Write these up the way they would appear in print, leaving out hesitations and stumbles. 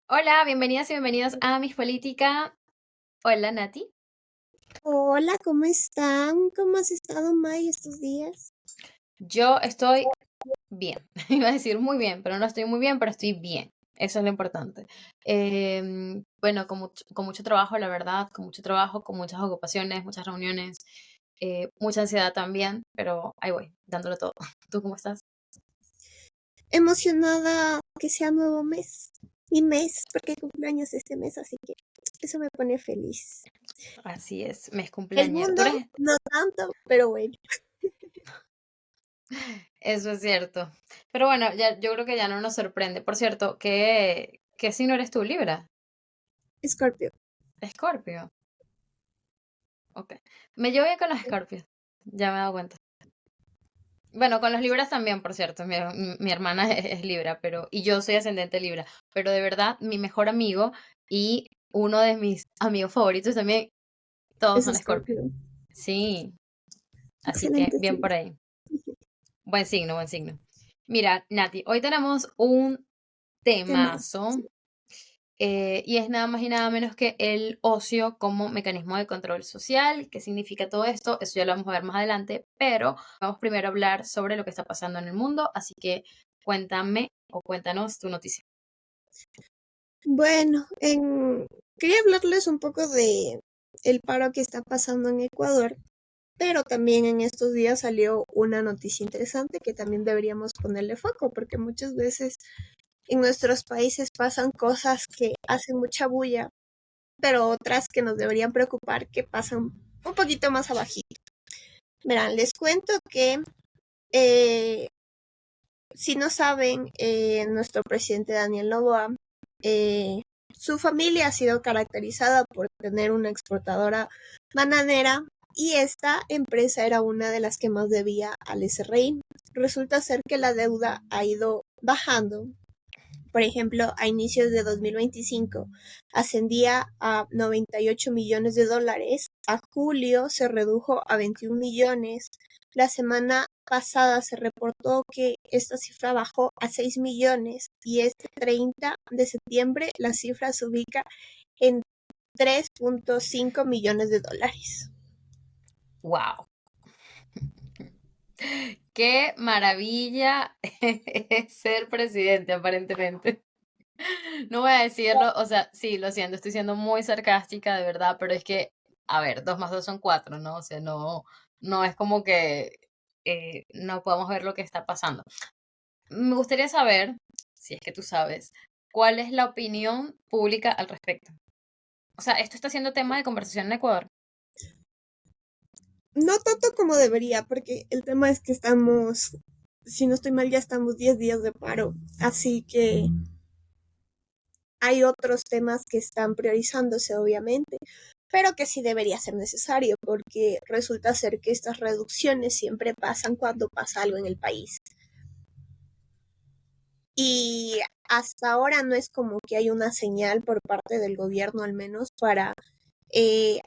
Hola, bienvenidas y bienvenidos a Mis Política. Hola, Nati. Hola, ¿cómo están? ¿Cómo has estado, May, estos días? Yo estoy bien. Iba a decir muy bien, pero no estoy muy bien, pero estoy bien. Eso es lo importante. Bueno, con mucho trabajo, la verdad, con mucho trabajo, con muchas ocupaciones, muchas reuniones, mucha ansiedad también, pero ahí voy, dándolo todo. ¿Tú cómo estás? Emocionada que sea nuevo mes. Mi mes, porque cumpleaños este mes, así que eso me pone feliz. Así es, mes El cumpleañero. mundo, no tanto, pero bueno. Eso es cierto. Pero bueno, ya, yo creo que ya no nos sorprende. Por cierto, ¿qué signo eres tú, Libra? Escorpio. Escorpio. Ok. Me llevo bien con los escorpios. Ya me he dado cuenta. Bueno, con los libras también, por cierto. Mi hermana es libra, y yo soy ascendente libra. Pero de verdad, mi mejor amigo y uno de mis amigos favoritos también, todos Es son escorpios. Escorpio. Sí, así que Excelente bien signo. por ahí. Buen signo, buen signo. Mira, Nati, hoy tenemos un Temas. temazo. Y es nada más y nada menos que el ocio como mecanismo de control social. ¿Qué significa todo esto? Eso ya lo vamos a ver más adelante, pero vamos primero a hablar sobre lo que está pasando en el mundo, así que cuéntame o cuéntanos tu noticia. Bueno, quería hablarles un poco de el paro que está pasando en Ecuador, pero también en estos días salió una noticia interesante que también deberíamos ponerle foco, porque muchas veces en nuestros países pasan cosas que hacen mucha bulla, pero otras que nos deberían preocupar que pasan un poquito más abajito. Verán, les cuento que eh, si no saben, nuestro presidente Daniel Noboa, eh, su familia ha sido caracterizada por tener una exportadora bananera y esta empresa era una de las que más debía al SRI. Resulta ser que la deuda ha ido bajando. Por ejemplo, a inicios de 2025 ascendía a 98 millones de dólares, a julio se redujo a 21 millones, la semana pasada se reportó que esta cifra bajó a 6 millones y este 30 de septiembre la cifra se ubica en 3.5 millones de dólares. ¡Wow! ¡Qué maravilla es ser presidente, aparentemente! No voy a decirlo, o sea, sí, lo siento, estoy siendo muy sarcástica, de verdad, pero es que, a ver, 2 más 2 son 4, ¿no? O sea, no es como que no podamos ver lo que está pasando. Me gustaría saber, si es que tú sabes, cuál es la opinión pública al respecto. O sea, esto está siendo tema de conversación en Ecuador. No tanto como debería, porque el tema es que estamos, si no estoy mal, ya estamos 10 días de paro, así que hay otros temas que están priorizándose, obviamente, pero que sí debería ser necesario, porque resulta ser que estas reducciones siempre pasan cuando pasa algo en el país. Y hasta ahora no es como que hay una señal por parte del gobierno, al menos, para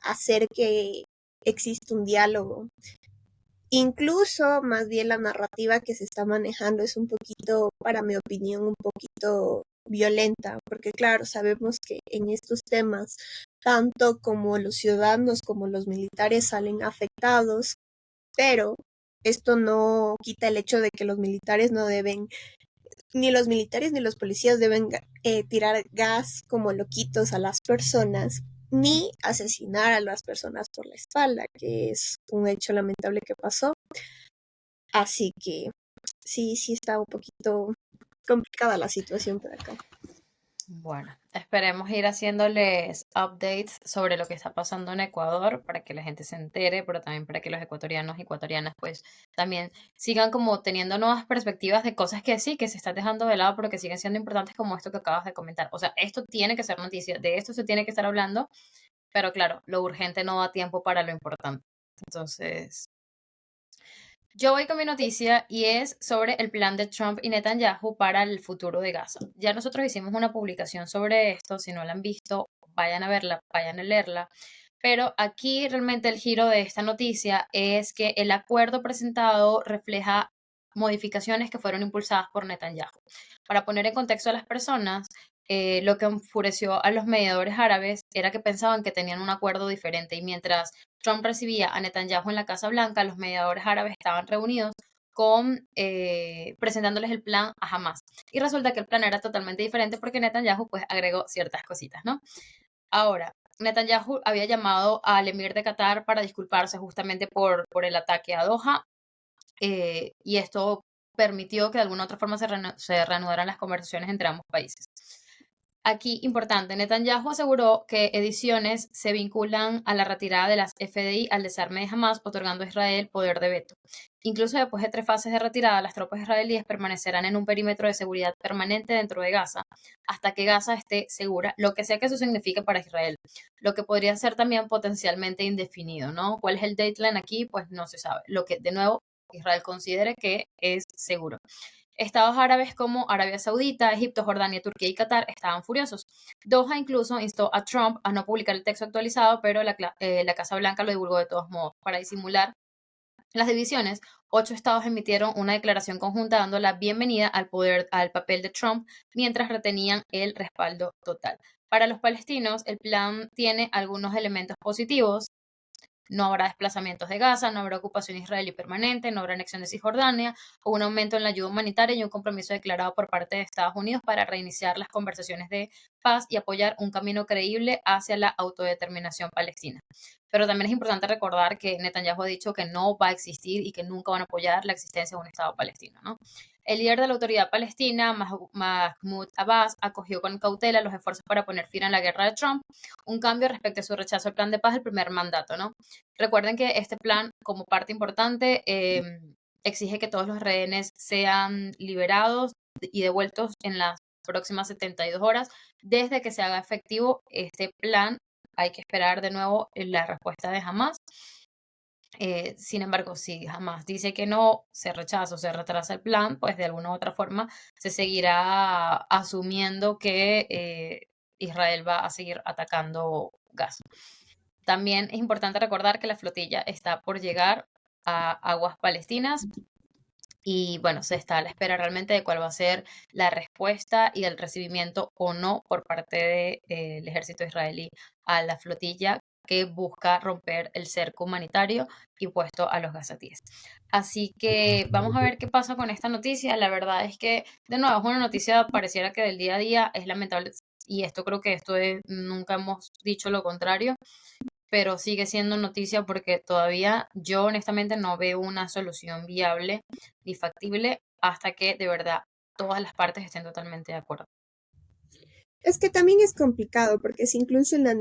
hacer que exista un diálogo. Incluso, más bien la narrativa que se está manejando es un poquito, para mi opinión, un poquito violenta, porque claro, sabemos que en estos temas, tanto como los ciudadanos como los militares salen afectados, pero esto no quita el hecho de que los militares no deben, ni los militares ni los policías deben tirar gas como loquitos a las personas, ni asesinar a las personas por la espalda, que es un hecho lamentable que pasó. Así que sí está un poquito complicada la situación por acá. Bueno, esperemos ir haciéndoles updates sobre lo que está pasando en Ecuador para que la gente se entere, pero también para que los ecuatorianos y ecuatorianas pues también sigan como teniendo nuevas perspectivas de cosas que sí, que se están dejando de lado, pero que siguen siendo importantes como esto que acabas de comentar. O sea, esto tiene que ser noticia, de esto se tiene que estar hablando, pero claro, lo urgente no da tiempo para lo importante. Entonces, yo voy con mi noticia y es sobre el plan de Trump y Netanyahu para el futuro de Gaza. Ya nosotros hicimos una publicación sobre esto, si no la han visto, vayan a verla, vayan a leerla. Pero aquí realmente el giro de esta noticia es que el acuerdo presentado refleja modificaciones que fueron impulsadas por Netanyahu. Para poner en contexto a las personas, lo que enfureció a los mediadores árabes era que pensaban que tenían un acuerdo diferente y mientras Trump recibía a Netanyahu en la Casa Blanca, los mediadores árabes estaban reunidos presentándoles el plan a Hamas. Y resulta que el plan era totalmente diferente porque Netanyahu pues agregó ciertas cositas, ¿no? Ahora, Netanyahu había llamado al emir de Qatar para disculparse justamente por el ataque a Doha, y esto permitió que de alguna otra forma se reanudaran las conversaciones entre ambos países. Aquí, importante, Netanyahu aseguró que ediciones se vinculan a la retirada de las FDI al desarme de Hamas, otorgando a Israel poder de veto. Incluso después de 3 fases de retirada, las tropas israelíes permanecerán en un perímetro de seguridad permanente dentro de Gaza, hasta que Gaza esté segura, lo que sea que eso signifique para Israel, lo que podría ser también potencialmente indefinido, ¿no? ¿Cuál es el deadline aquí? Pues no se sabe. Lo que, de nuevo, Israel considere que es seguro. Estados árabes como Arabia Saudita, Egipto, Jordania, Turquía y Qatar estaban furiosos. Doha incluso instó a Trump a no publicar el texto actualizado, pero la Casa Blanca lo divulgó de todos modos. Para disimular las divisiones, 8 estados emitieron una declaración conjunta dando la bienvenida al papel de Trump, mientras retenían el respaldo total. Para los palestinos, el plan tiene algunos elementos positivos. No habrá desplazamientos de Gaza, no habrá ocupación israelí permanente, no habrá anexión de Cisjordania, o un aumento en la ayuda humanitaria y un compromiso declarado por parte de Estados Unidos para reiniciar las conversaciones de paz y apoyar un camino creíble hacia la autodeterminación palestina. Pero también es importante recordar que Netanyahu ha dicho que no va a existir y que nunca van a apoyar la existencia de un Estado palestino, ¿no? El líder de la autoridad palestina, Mahmoud Abbas, acogió con cautela los esfuerzos para poner fin a la guerra de Trump, un cambio respecto a su rechazo al plan de paz del primer mandato, ¿no? Recuerden que este plan, como parte importante, exige que todos los rehenes sean liberados y devueltos en las próximas 72 horas. Desde que se haga efectivo este plan, hay que esperar de nuevo la respuesta de Hamas. Sin embargo, si Hamas dice que no, se rechaza o se retrasa el plan, pues de alguna u otra forma se seguirá asumiendo que Israel va a seguir atacando Gaza. También es importante recordar que la flotilla está por llegar a aguas palestinas y bueno, se está a la espera realmente de cuál va a ser la respuesta y el recibimiento o no por parte del ejército israelí a la flotilla que busca romper el cerco humanitario impuesto a los gazatíes. Así que vamos a ver qué pasa con esta noticia. La verdad es que, de nuevo, es una noticia pareciera que del día a día, es lamentable y esto creo que nunca hemos dicho lo contrario, pero sigue siendo noticia porque todavía yo honestamente no veo una solución viable ni factible hasta que de verdad todas las partes estén totalmente de acuerdo. Es que también es complicado porque si incluso en la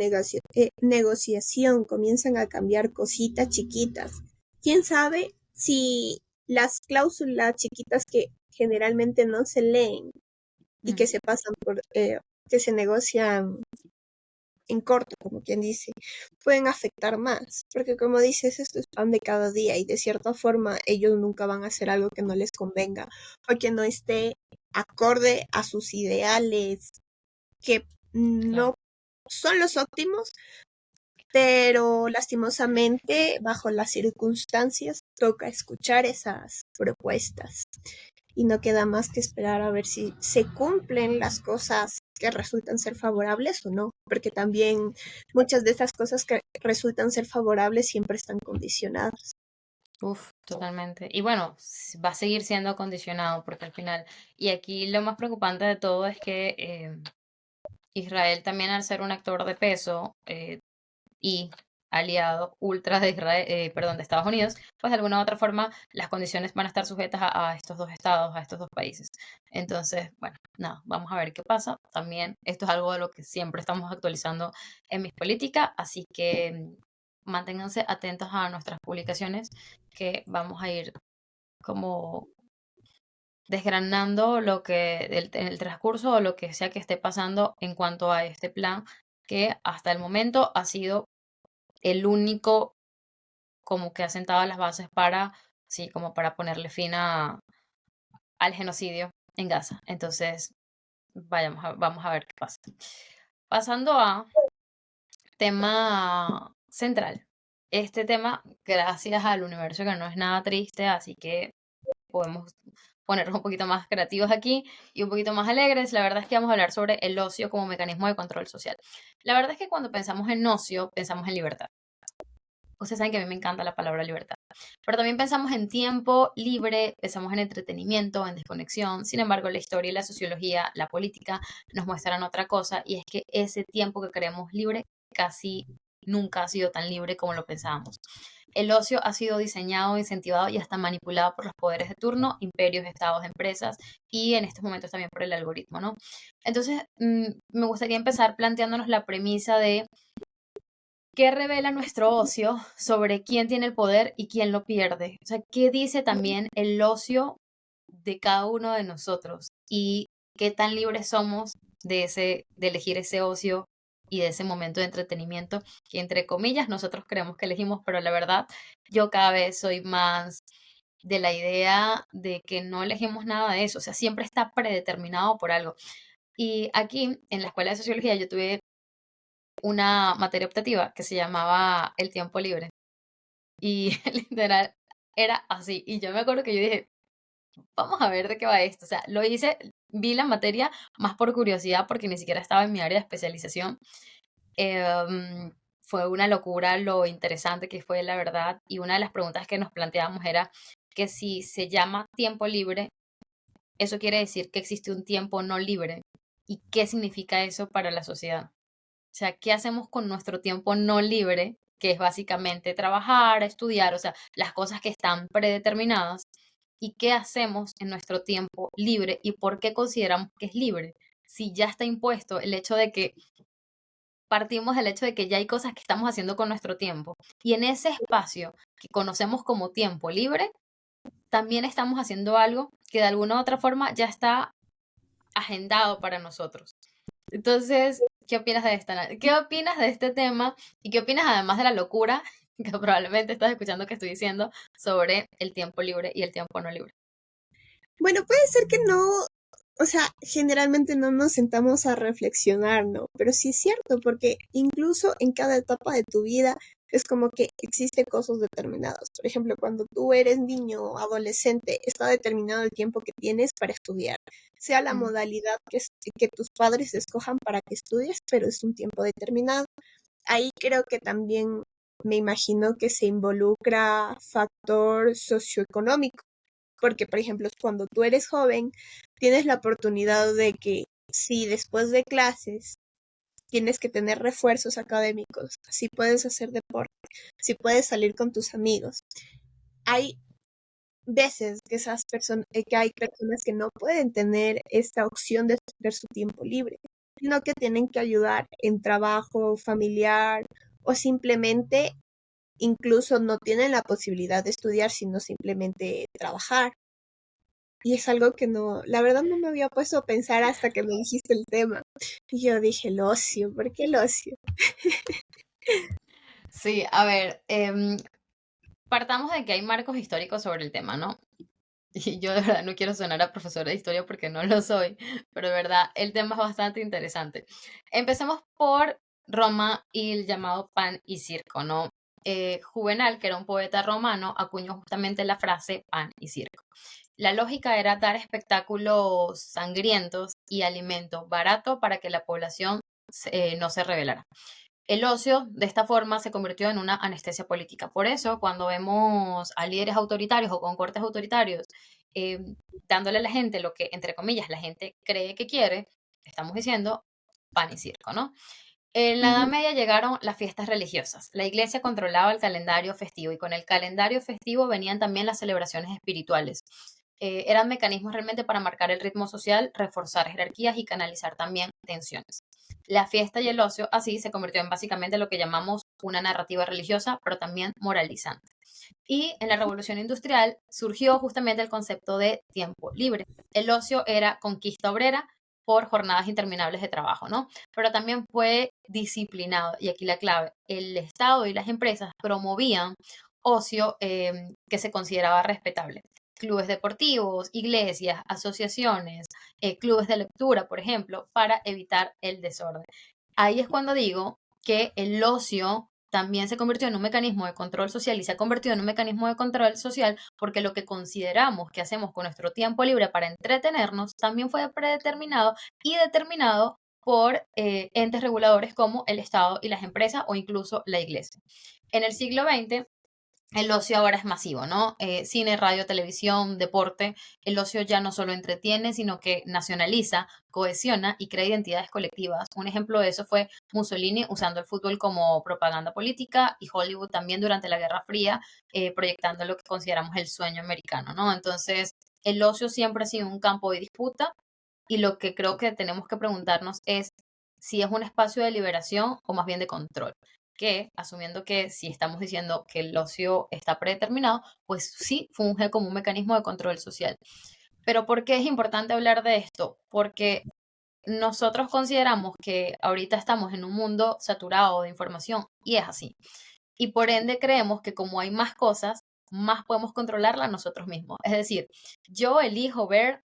negociación comienzan a cambiar cositas chiquitas, quién sabe si las cláusulas chiquitas que generalmente no se leen y Mm, que se pasan por, que se negocian en corto, como quien dice, pueden afectar más. Porque como dices, esto es pan de cada día y de cierta forma ellos nunca van a hacer algo que no les convenga o que no esté acorde a sus ideales, que claro. no son los óptimos, pero lastimosamente bajo las circunstancias toca escuchar esas propuestas y no queda más que esperar a ver si se cumplen las cosas que resultan ser favorables o no, porque también muchas de estas cosas que resultan ser favorables siempre están condicionadas. Uf, totalmente. Y bueno, va a seguir siendo condicionado porque al final, y aquí lo más preocupante de todo es que Israel también al ser un actor de peso, y aliado ultra de Israel, perdón, de Estados Unidos, pues de alguna u otra forma las condiciones van a estar sujetas a estos dos estados, a estos dos países. Entonces, bueno, nada, vamos a ver qué pasa. También esto es algo de lo que siempre estamos actualizando en mis políticas, así que manténganse atentos a nuestras publicaciones que vamos a ir como desgranando el transcurso o lo que sea que esté pasando en cuanto a este plan que hasta el momento ha sido el único como que ha sentado las bases para, sí, como para ponerle fin al genocidio en Gaza. Entonces, vamos a ver qué pasa. Pasando a tema central. Este tema, gracias al universo que no es nada triste, así que podemos ponernos un poquito más creativos aquí y un poquito más alegres. La verdad es que vamos a hablar sobre el ocio como mecanismo de control social. La verdad es que cuando pensamos en ocio, pensamos en libertad. Ustedes saben que a mí me encanta la palabra libertad. Pero también pensamos en tiempo libre, pensamos en entretenimiento, en desconexión. Sin embargo, la historia y la sociología, la política, nos muestran otra cosa, y es que ese tiempo que creemos libre casi nunca ha sido tan libre como lo pensábamos. El ocio ha sido diseñado, incentivado y hasta manipulado por los poderes de turno, imperios, estados, empresas y en estos momentos también por el algoritmo, ¿no? Entonces, me gustaría empezar planteándonos la premisa de ¿qué revela nuestro ocio sobre quién tiene el poder y quién lo pierde? O sea, ¿qué dice también el ocio de cada uno de nosotros? Y qué tan libres somos de elegir ese ocio y de ese momento de entretenimiento que, entre comillas, nosotros creemos que elegimos, pero la verdad, yo cada vez soy más de la idea de que no elegimos nada de eso. O sea, siempre está predeterminado por algo. Y aquí, en la escuela de sociología, yo tuve una materia optativa que se llamaba el tiempo libre. Y literal era así. Y yo me acuerdo que yo dije, vamos a ver de qué va esto. O sea, lo hice, vi la materia más por curiosidad porque ni siquiera estaba en mi área de especialización. Fue una locura lo interesante que fue, la verdad. Y una de las preguntas que nos planteábamos era que si se llama tiempo libre, eso quiere decir que existe un tiempo no libre. ¿Y qué significa eso para la sociedad? O sea, ¿qué hacemos con nuestro tiempo no libre? Que es básicamente trabajar, estudiar, o sea, las cosas que están predeterminadas. ¿Y qué hacemos en nuestro tiempo libre y por qué consideramos que es libre? Si ya está impuesto el hecho de que partimos del hecho de que ya hay cosas que estamos haciendo con nuestro tiempo. Y en ese espacio que conocemos como tiempo libre, también estamos haciendo algo que de alguna u otra forma ya está agendado para nosotros. Entonces, ¿qué opinas de ¿Qué opinas de este tema? ¿Y qué opinas además de la locura que probablemente estás escuchando que estoy diciendo sobre el tiempo libre y el tiempo no libre? Bueno, puede ser que no, o sea, generalmente no nos sentamos a reflexionar, ¿no? Pero sí es cierto, porque incluso en cada etapa de tu vida es como que existen cosas determinadas. Por ejemplo, cuando tú eres niño o adolescente, está determinado el tiempo que tienes para estudiar, sea la Mm. modalidad que tus padres escojan para que estudies, pero es un tiempo determinado. Ahí creo que también me imagino que se involucra factor socioeconómico porque, por ejemplo, cuando tú eres joven, tienes la oportunidad de que si después de clases tienes que tener refuerzos académicos, si puedes hacer deporte, si puedes salir con tus amigos. Hay veces que que hay personas que no pueden tener esta opción de tener su tiempo libre, sino que tienen que ayudar en trabajo familiar o simplemente incluso no tienen la posibilidad de estudiar, sino simplemente trabajar. Y es algo que no, la verdad no me había puesto a pensar hasta que me dijiste el tema. Y yo dije, el ocio, ¿por qué el ocio? Sí, a ver, partamos de que hay marcos históricos sobre el tema, ¿no? Y yo de verdad no quiero sonar a profesora de historia porque no lo soy, pero de verdad el tema es bastante interesante. Empecemos por Roma y el llamado pan y circo, ¿no? Juvenal, que era un poeta romano, acuñó justamente la frase pan y circo. La lógica era dar espectáculos sangrientos y alimento barato para que la población no se rebelara. El ocio, de esta forma, se convirtió en una anestesia política. Por eso, cuando vemos a líderes autoritarios o con cortes autoritarios eh, dándole a la gente lo que, entre comillas, la gente cree que quiere, estamos diciendo pan y circo, ¿no? En la Edad Ujú. Media llegaron las fiestas religiosas. La iglesia controlaba el calendario festivo y con el calendario festivo venían también las celebraciones espirituales. Eran mecanismos realmente para marcar el ritmo social, reforzar jerarquías y canalizar también tensiones. La fiesta y el ocio así se convirtió en básicamente lo que llamamos una narrativa religiosa, pero también moralizante. Y en la revolución industrial surgió justamente el concepto de tiempo libre. El ocio era conquista obrera por jornadas interminables de trabajo, ¿no? Pero también fue disciplinado, y aquí la clave, el Estado y las empresas promovían ocio que se consideraba respetable. Clubes deportivos, iglesias, asociaciones, clubes de lectura, por ejemplo, para evitar el desorden. Ahí es cuando digo que el ocio también se convirtió en un mecanismo de control social y se ha convertido en un mecanismo de control social porque lo que consideramos que hacemos con nuestro tiempo libre para entretenernos también fue predeterminado y determinado por entes reguladores como el Estado y las empresas o incluso la Iglesia. En el siglo XX el ocio ahora es masivo, ¿no? Cine, radio, televisión, deporte. El ocio ya no solo entretiene, sino que nacionaliza, cohesiona y crea identidades colectivas. Un ejemplo de eso fue Mussolini usando el fútbol como propaganda política y Hollywood también durante la Guerra Fría, proyectando lo que consideramos el sueño americano, ¿no? Entonces, el ocio siempre ha sido un campo de disputa y lo que creo que tenemos que preguntarnos es si es un espacio de liberación o más bien de control que, asumiendo que si estamos diciendo que el ocio está predeterminado, pues sí funge como un mecanismo de control social. Pero ¿por qué es importante hablar de esto? Porque nosotros consideramos que ahorita estamos en un mundo saturado de información y es así. Y por ende creemos que como hay más cosas, más podemos controlarla nosotros mismos. Es decir, yo elijo ver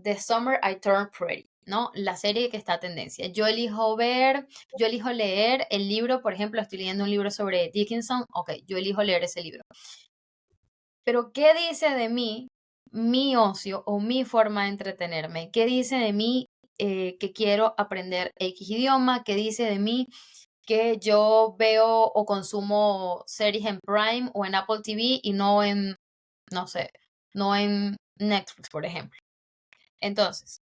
The Summer I Turned Pretty, ¿no? La serie que está a tendencia. Yo elijo leer el libro, por ejemplo, estoy leyendo un libro sobre Dickinson, ok, yo elijo leer ese libro. Pero ¿qué dice de mí mi ocio o mi forma de entretenerme? ¿Qué dice de mí que quiero aprender X idioma? ¿Qué dice de mí que yo veo o consumo series en Prime o en Apple TV y no en, no sé, no en Netflix, por ejemplo? Entonces,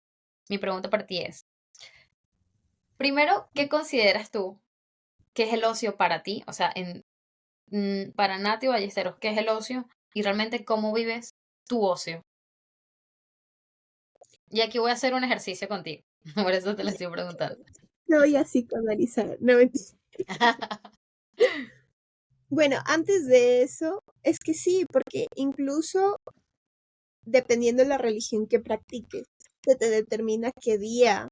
mi pregunta para ti es, primero, ¿qué consideras tú que es el ocio para ti? O sea, para Nati Ballesteros, ¿qué es el ocio? Y realmente, ¿cómo vives tu ocio? Y aquí voy a hacer un ejercicio contigo. Por eso te lo estoy preguntando. No voy a psicoanalizar, no mentira. Bueno, antes de eso, es que sí, porque incluso dependiendo de la religión que practiques, se te determina qué día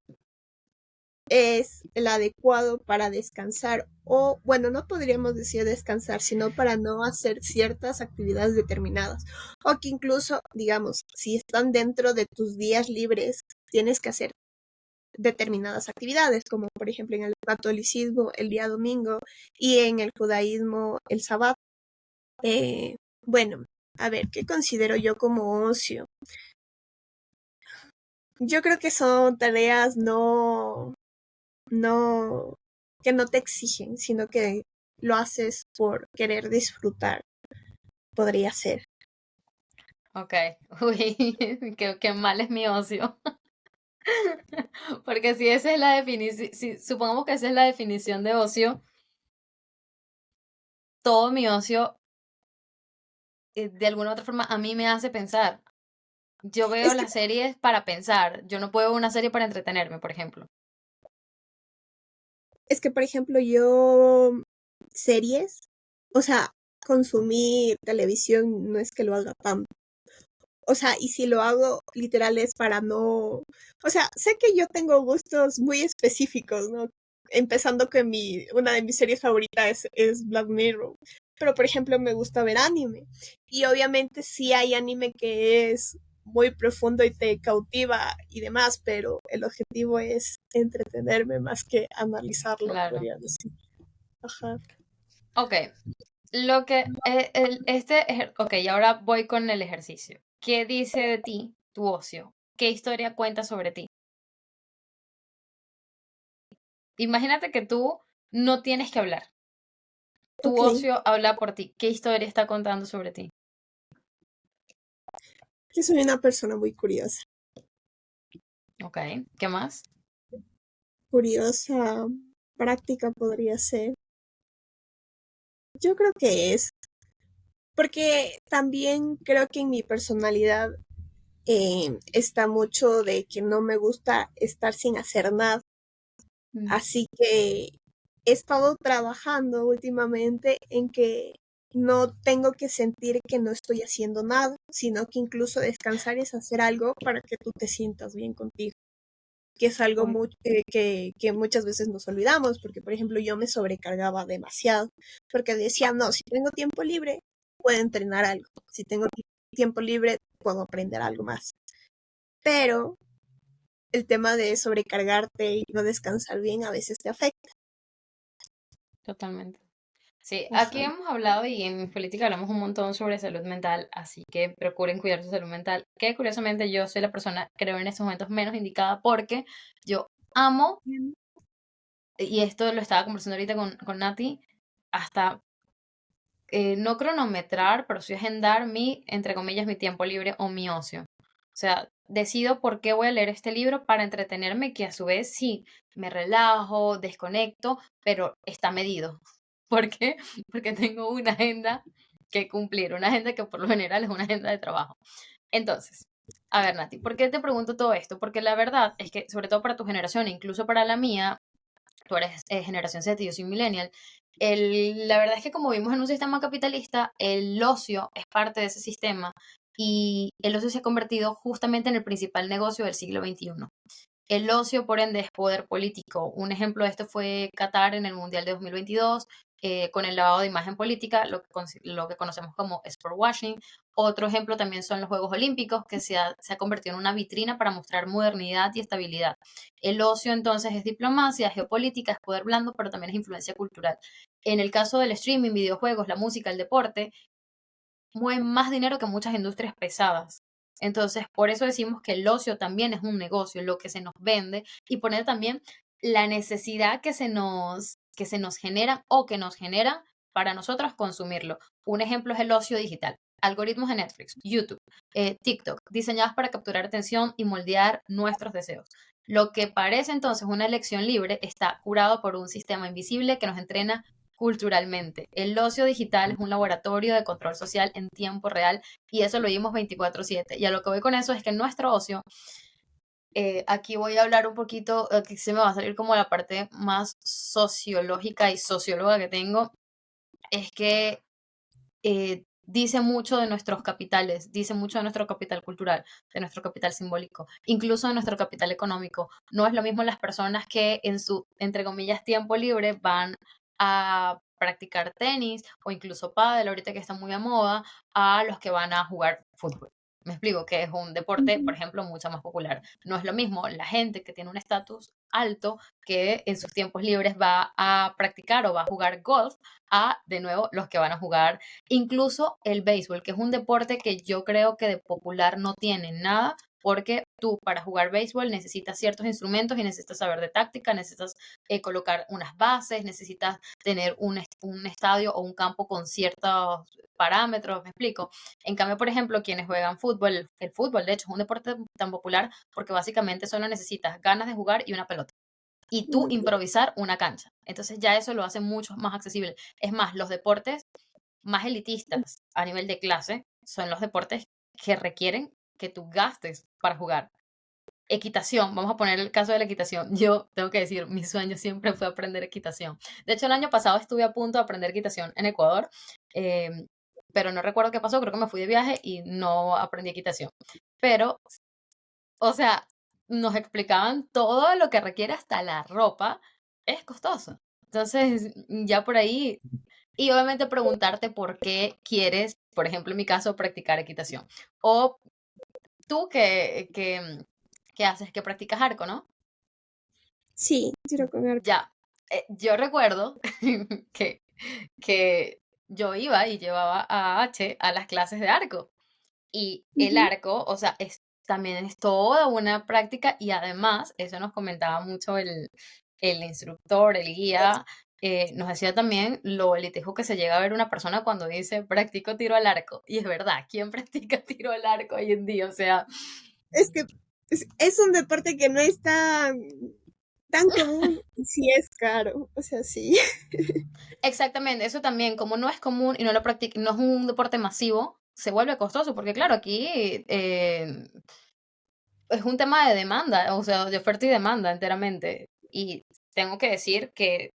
es el adecuado para descansar o, bueno, no podríamos decir descansar, sino para no hacer ciertas actividades determinadas. O que incluso, digamos, si están dentro de tus días libres, tienes que hacer determinadas actividades, como por ejemplo en el catolicismo el día domingo y en el judaísmo el sábado. Eh, bueno, a ver, ¿qué considero yo como ocio? Yo creo que son tareas no, que no te exigen, sino que lo haces por querer disfrutar, podría ser. Ok, uy, qué mal es mi ocio. Porque si esa es la definición, si supongamos que esa es la definición de ocio, todo mi ocio, de alguna u otra forma, a mí me hace pensar. Yo veo Es que, las series para pensar. Yo no puedo ver una serie para entretenerme, por ejemplo. es que, por ejemplo, yo series, o sea, consumir televisión no es que lo haga tanto. O sea, y si lo hago, literal es para no, o sea, sé que yo tengo gustos muy específicos, ¿no? Empezando que una de mis series favoritas es Black Mirror. Pero, por ejemplo, me gusta ver anime. Y obviamente sí hay anime que es muy profundo y te cautiva y demás, pero el objetivo es entretenerme más que analizarlo, Claro. podría decir. Ajá. Ok, lo que, ok, y ahora voy con el ejercicio. ¿Qué dice de ti tu ocio? ¿Qué historia cuenta sobre ti? Imagínate que tú no tienes que hablar. Tu Ok. ocio habla por ti. ¿Qué historia está contando sobre ti? Que soy una persona muy curiosa. Ok, ¿qué más? Curiosa, práctica podría ser. Yo creo que es, porque también creo que en mi personalidad está mucho de que no me gusta estar sin hacer nada. Mm. Así que he estado trabajando últimamente en que no tengo que sentir que no estoy haciendo nada, sino que incluso descansar es hacer algo para que tú te sientas bien contigo, que es algo Uy, que muchas veces nos olvidamos, porque por ejemplo yo me sobrecargaba demasiado, porque decía, no, si tengo tiempo libre, puedo entrenar algo, si tengo tiempo libre, puedo aprender algo más. Pero el tema de sobrecargarte y no descansar bien a veces te afecta. totalmente. Sí, aquí Ajá. hemos hablado y en política hablamos un montón sobre salud mental, así que procuren cuidar su salud mental, que curiosamente yo soy la persona, creo, en estos momentos menos indicada porque yo amo, Bien. y esto lo estaba conversando ahorita con Nati, hasta no cronometrar, pero sí agendar mi, entre comillas, mi tiempo libre o mi ocio. O sea, decido por qué voy a leer este libro para entretenerme, que a su vez sí, me relajo, desconecto, pero está medido. ¿Por qué? Porque tengo una agenda que cumplir, una agenda que por lo general es una agenda de trabajo. Entonces, a ver, Nati, ¿por qué te pregunto todo esto? Porque la verdad es que, sobre todo para tu generación, incluso para la mía, tú eres generación Z y yo soy millennial, la verdad es que como vivimos en un sistema capitalista, el ocio es parte de ese sistema y el ocio se ha convertido justamente en el principal negocio del siglo XXI. El ocio, por ende, es poder político. Un ejemplo de esto fue Qatar en el Mundial de 2022, con el lavado de imagen política, lo que conocemos como sport washing. Otro ejemplo también son los Juegos Olímpicos, que se ha convertido en una vitrina para mostrar modernidad y estabilidad. El ocio entonces es diplomacia, es geopolítica, es poder blando, pero también es influencia cultural. En el caso del streaming, videojuegos, la música, el deporte, mueven más dinero que muchas industrias pesadas. Entonces, por eso decimos que el ocio también es un negocio, lo que se nos vende y poner también la necesidad que se nos genera o que nos genera para nosotros consumirlo. Un ejemplo es el ocio digital. Algoritmos de Netflix, YouTube, TikTok, diseñados para capturar atención y moldear nuestros deseos. Lo que parece entonces una elección libre está curado por un sistema invisible que nos entrena culturalmente. El ocio digital es un laboratorio de control social en tiempo real y eso lo vimos 24/7. Y a lo que voy con eso es que nuestro ocio, aquí voy a hablar un poquito, aquí se me va a salir como la parte más sociológica y socióloga que tengo, es que dice mucho de nuestros capitales, dice mucho de nuestro capital cultural, de nuestro capital simbólico, incluso de nuestro capital económico. No es lo mismo las personas que en su, entre comillas, tiempo libre van a practicar tenis o incluso pádel, ahorita que está muy a moda, a los que van a jugar fútbol. Me explico, que es un deporte, por Ujú. ejemplo, mucho más popular. No es lo mismo la gente que tiene un estatus alto que en sus tiempos libres va a practicar o va a jugar golf a, de nuevo, los que van a jugar incluso el béisbol, que es un deporte que yo creo que de popular no tiene nada, porque tú para jugar béisbol necesitas ciertos instrumentos y necesitas saber de táctica, necesitas colocar unas bases, necesitas tener un estadio o un campo con ciertos parámetros, me explico. En cambio, por ejemplo, quienes juegan fútbol, el fútbol de hecho es un deporte tan popular porque básicamente solo necesitas ganas de jugar y una pelota y tú Ujú. improvisar una cancha. Entonces ya eso lo hace mucho más accesible. Es más, los deportes más elitistas a nivel de clase son los deportes que requieren que tú gastes para jugar. Equitación, vamos a poner el caso de la equitación. Yo tengo que decir, mi sueño siempre fue aprender equitación. De hecho, el año pasado estuve a punto de aprender equitación en Ecuador, eh, pero no recuerdo qué pasó, creo que me fui de viaje y no aprendí equitación. Pero, o sea, nos explicaban todo lo que requiere hasta la ropa, es costoso. Entonces, ya por ahí y obviamente preguntarte por qué quieres, por ejemplo, en mi caso, practicar equitación. O tú que haces, que practicas arco, ¿no? Sí, tiro con arco. Ya, yo recuerdo que, que yo iba y llevaba a H a las clases de arco. Y el Ujú. arco, o sea, también es toda una práctica y además, eso nos comentaba mucho el instructor, el guía, nos decía también lo elitijo que se llega a ver una persona cuando dice practico tiro al arco. Y es verdad, ¿quién practica tiro al arco hoy en día? O sea, Es que es un deporte que no es tan común y sí es caro. O sea, sí. exactamente, eso también, como no es común y no lo practica, no es un deporte masivo, se vuelve costoso, porque claro, aquí es un tema de demanda, o sea, de oferta y demanda enteramente. Y tengo que decir que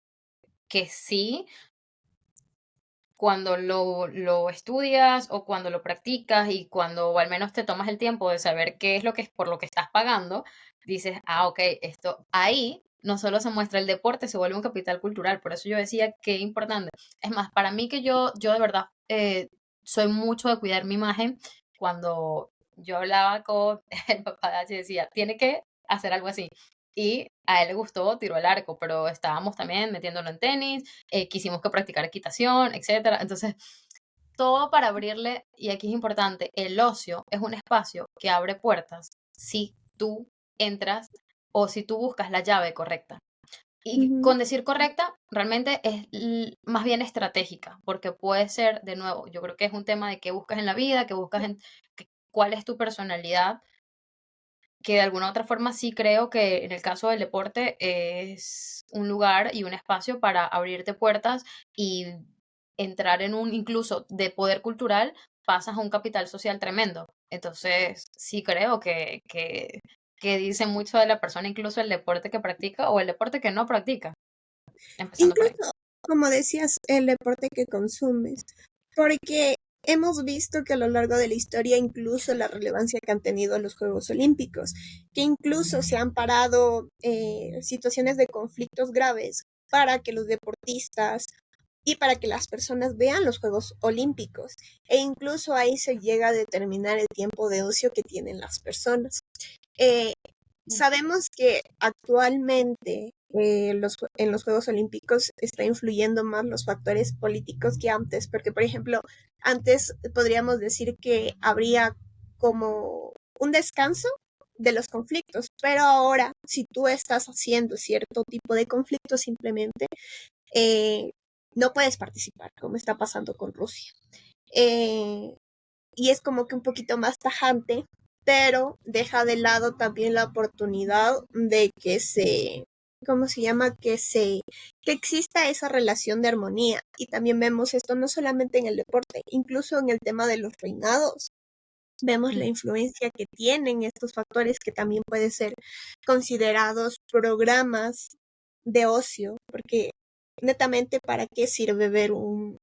sí, cuando lo estudias o cuando lo practicas y cuando o al menos te tomas el tiempo de saber qué es lo que es por lo que estás pagando, dices, ah, ok, esto ahí no solo se muestra el deporte, se vuelve un capital cultural. Por eso yo decía que es importante. Es más, para mí que yo de verdad soy mucho de cuidar mi imagen. Cuando yo hablaba con el papá de H, decía, tiene que hacer algo así. y a él le gustó, tiró al arco, pero estábamos también metiéndolo en tenis, quisimos que practicara equitación, etcétera. Entonces, todo para abrirle, y aquí es importante, el ocio es un espacio que abre puertas si tú entras o si tú buscas la llave correcta. Y Ujú. con decir correcta, realmente es más bien estratégica, porque puede ser, de nuevo, yo creo que es un tema de qué buscas en la vida, qué buscas cuál es tu personalidad, que de alguna otra forma sí creo que en el caso del deporte es un lugar y un espacio para abrirte puertas y entrar en un incluso de poder cultural, pasas a un capital social tremendo. Entonces, sí creo que dice mucho de la persona, incluso el deporte que practica o el deporte que no practica, empezando por ahí. Incluso, como decías, el deporte que consumes, porque hemos visto que a lo largo de la historia, incluso la relevancia que han tenido los Juegos Olímpicos, que incluso se han parado situaciones de conflictos graves para que los deportistas y para que las personas vean los Juegos Olímpicos. E incluso ahí se llega a determinar el tiempo de ocio que tienen las personas. Eh, Sabemos que actualmente en los Juegos Olímpicos está influyendo más los factores políticos que antes, porque por ejemplo, antes podríamos decir que habría como un descanso de los conflictos, pero ahora si tú estás haciendo cierto tipo de conflicto, simplemente eh, no puedes participar, como está pasando con Rusia. Eh, y es como que un poquito más tajante, pero deja de lado también la oportunidad de que ¿cómo se llama? Que exista esa relación de armonía. Y también vemos esto no solamente en el deporte, incluso en el tema de los reinados. Vemos la Mm. influencia que tienen estos factores que también pueden ser considerados programas de ocio, porque netamente, ¿para qué sirve ver un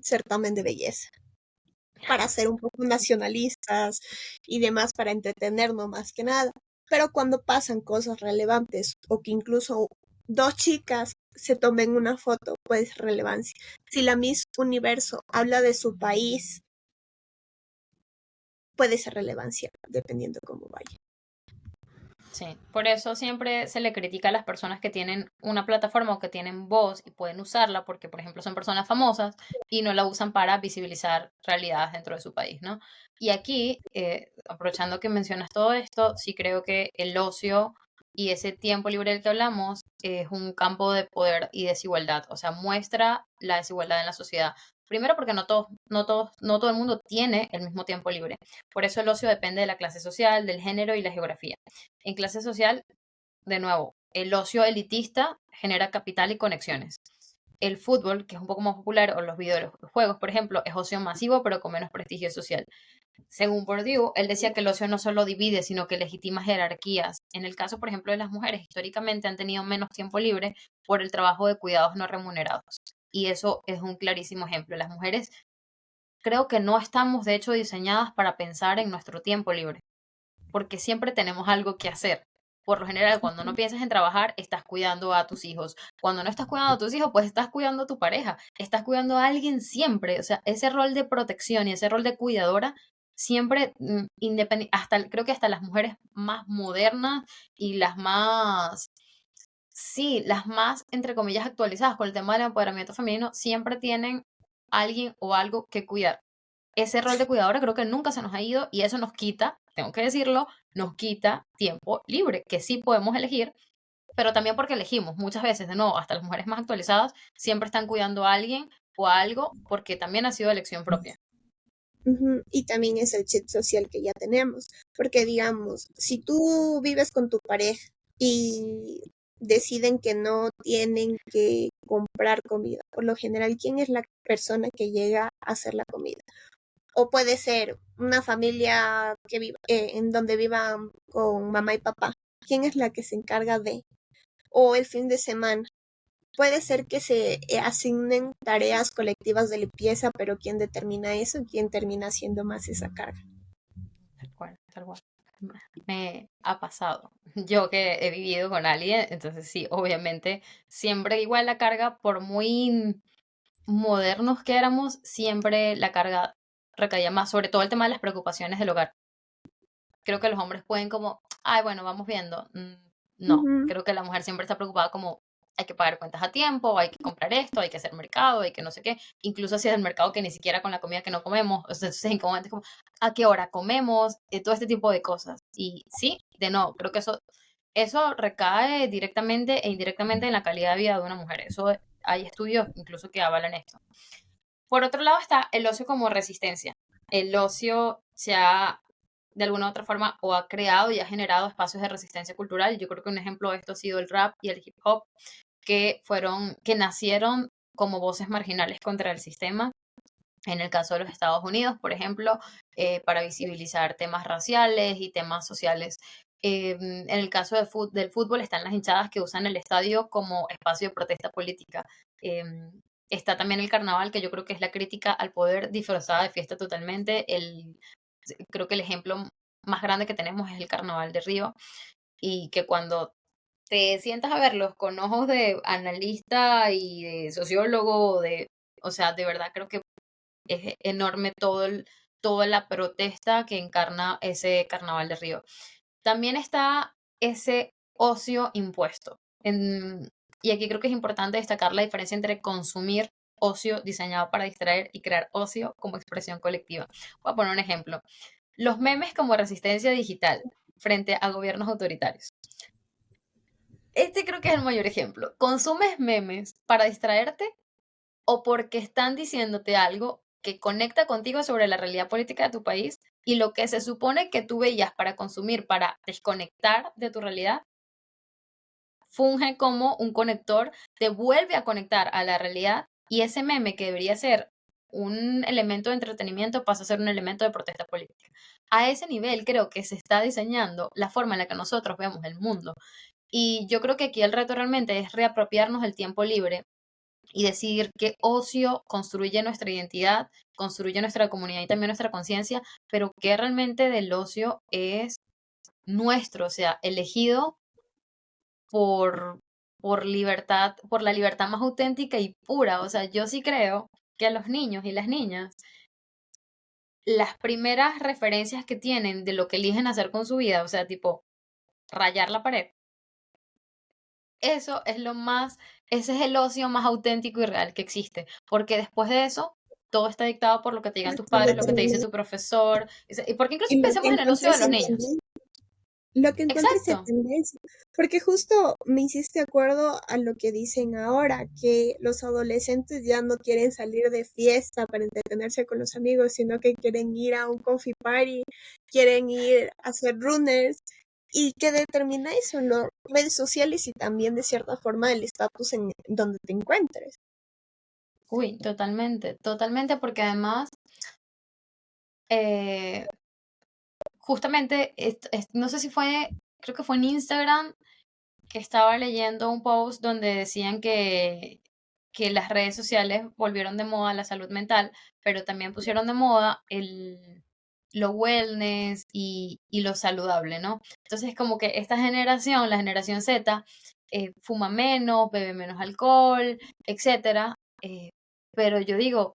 certamen de belleza? Para ser un poco nacionalistas y demás, para entretenernos más que nada. Pero cuando pasan cosas relevantes o que incluso dos chicas se tomen una foto, pues relevancia. Si la Miss Universo habla de su país, puede ser relevancia, dependiendo cómo vaya. Sí, por eso siempre se le critica a las personas que tienen una plataforma o que tienen voz y pueden usarla porque, por ejemplo, son personas famosas y no la usan para visibilizar realidades dentro de su país, ¿no? Y aquí, aprovechando que mencionas todo esto, sí creo que el ocio y ese tiempo libre del que hablamos es un campo de poder y desigualdad, o sea, muestra la desigualdad en la sociedad. Primero porque no todo el mundo tiene el mismo tiempo libre. Por eso el ocio depende de la clase social, del género y la geografía. En clase social, de nuevo, el ocio elitista genera capital y conexiones. El fútbol, que es un poco más popular, o los videojuegos, por ejemplo, es ocio masivo, pero con menos prestigio social. Según Bourdieu, él decía que el ocio no solo divide, sino que legitima jerarquías. En el caso, por ejemplo, de las mujeres, históricamente han tenido menos tiempo libre por el trabajo de cuidados no remunerados. Y eso es un clarísimo ejemplo. Las mujeres creo que no estamos, de hecho, diseñadas para pensar en nuestro tiempo libre porque siempre tenemos algo que hacer. Por lo general, cuando no piensas en trabajar, estás cuidando a tus hijos. Cuando no estás cuidando a tus hijos, pues estás cuidando a tu pareja. Estás cuidando a alguien siempre. O sea, ese rol de protección y ese rol de cuidadora, siempre independiente, hasta creo que hasta las mujeres más modernas y las más, sí, las más, entre comillas, actualizadas con el tema del empoderamiento femenino, siempre tienen alguien o algo que cuidar. Ese rol de cuidadora creo que nunca se nos ha ido y eso nos quita, tengo que decirlo, nos quita tiempo libre, que sí podemos elegir, pero también porque elegimos muchas veces, de nuevo, hasta las mujeres más actualizadas siempre están cuidando a alguien o a algo porque también ha sido elección propia. Ujú. Y también es el chip social que ya tenemos, porque digamos, si tú vives con tu pareja y deciden que no tienen que comprar comida, por lo general, ¿quién es la persona que llega a hacer la comida? O puede ser una familia que viva, en donde vivan con mamá y papá. ¿Quién es la que se encarga de? O el fin de semana. Puede ser que se asignen tareas colectivas de limpieza, pero ¿quién determina eso? ¿Quién termina haciendo más esa carga? Tal cual, tal cual. Me ha pasado. Yo que he vivido con alguien, entonces sí, obviamente, siempre igual la carga, por muy modernos que éramos, siempre la carga recaía más, sobre todo el tema de las preocupaciones del hogar. creo que los hombres pueden como, ay, bueno, vamos viendo. No, Ujú. creo que la mujer siempre está preocupada como, hay que pagar cuentas a tiempo, hay que comprar esto, hay que hacer mercado, hay que no sé qué, incluso si es el mercado que ni siquiera con la comida que no comemos, o sea, entonces en qué momento es como, a qué hora comemos, todo este tipo de cosas. Y sí, de nuevo, creo que eso recae directamente e indirectamente en la calidad de vida de una mujer. Eso hay estudios incluso que avalan esto. Por otro lado está el ocio como resistencia. El ocio se ha, de alguna u otra forma, o ha creado y ha generado espacios de resistencia cultural. Yo creo que un ejemplo de esto ha sido el rap y el hip hop, que nacieron como voces marginales contra el sistema. En el caso de los Estados Unidos, por ejemplo, para visibilizar temas raciales y temas sociales. En el caso del fútbol están las hinchadas que usan el estadio como espacio de protesta política. Está también el carnaval, que yo creo que es la crítica al poder disfrazada de fiesta totalmente. Creo que el ejemplo más grande que tenemos es el carnaval de Río, y que cuando te sientas a verlos con ojos de analista y de sociólogo, o sea, de verdad creo que es enorme toda la protesta que encarna ese carnaval de Río. También está ese ocio impuesto. Y aquí creo que es importante destacar la diferencia entre consumir ocio diseñado para distraer y crear ocio como expresión colectiva. Voy a poner un ejemplo. Los memes como resistencia digital frente a gobiernos autoritarios. Este creo que es el mayor ejemplo. ¿Consumes memes para distraerte o porque están diciéndote algo que conecta contigo sobre la realidad política de tu país, y lo que se supone que tú veías para consumir, para desconectar de tu realidad, funge como un conector, te vuelve a conectar a la realidad, y ese meme que debería ser un elemento de entretenimiento pasa a ser un elemento de protesta política? A ese nivel creo que se está diseñando la forma en la que nosotros vemos el mundo. Y yo creo que aquí el reto realmente es reapropiarnos del tiempo libre y decidir qué ocio construye nuestra identidad, construye nuestra comunidad y también nuestra conciencia, pero qué realmente del ocio es nuestro, o sea, elegido por, por libertad, por la libertad más auténtica y pura. O sea, yo sí creo que a los niños y las niñas, las primeras referencias que tienen de lo que eligen hacer con su vida, o sea, tipo rayar la pared, eso es lo más, ese es el ocio más auténtico y real que existe, porque después de eso, todo está dictado por lo que te digan tus padres, lo que te dice tu profesor, y porque incluso Y lo que pensemos en el ocio de encuentres los en niños. tendencia. Lo que encuentres en Exacto. tendencia. Porque justo me hiciste acuerdo a lo que dicen ahora, que los adolescentes ya no quieren salir de fiesta para entretenerse con los amigos, sino que quieren ir a un coffee party, quieren ir a hacer runners. ¿Y qué determina eso? Las redes sociales y también de cierta forma el estatus en donde te encuentres. Uy, totalmente, totalmente, porque además, eh, justamente, no sé si fue, creo que fue en Instagram, que estaba leyendo un post donde decían que las redes sociales volvieron de moda la salud mental, pero también pusieron de moda lo wellness y lo saludable, ¿no? Entonces, como que esta generación, la generación Z, fuma menos, bebe menos alcohol, etcétera. Pero yo digo,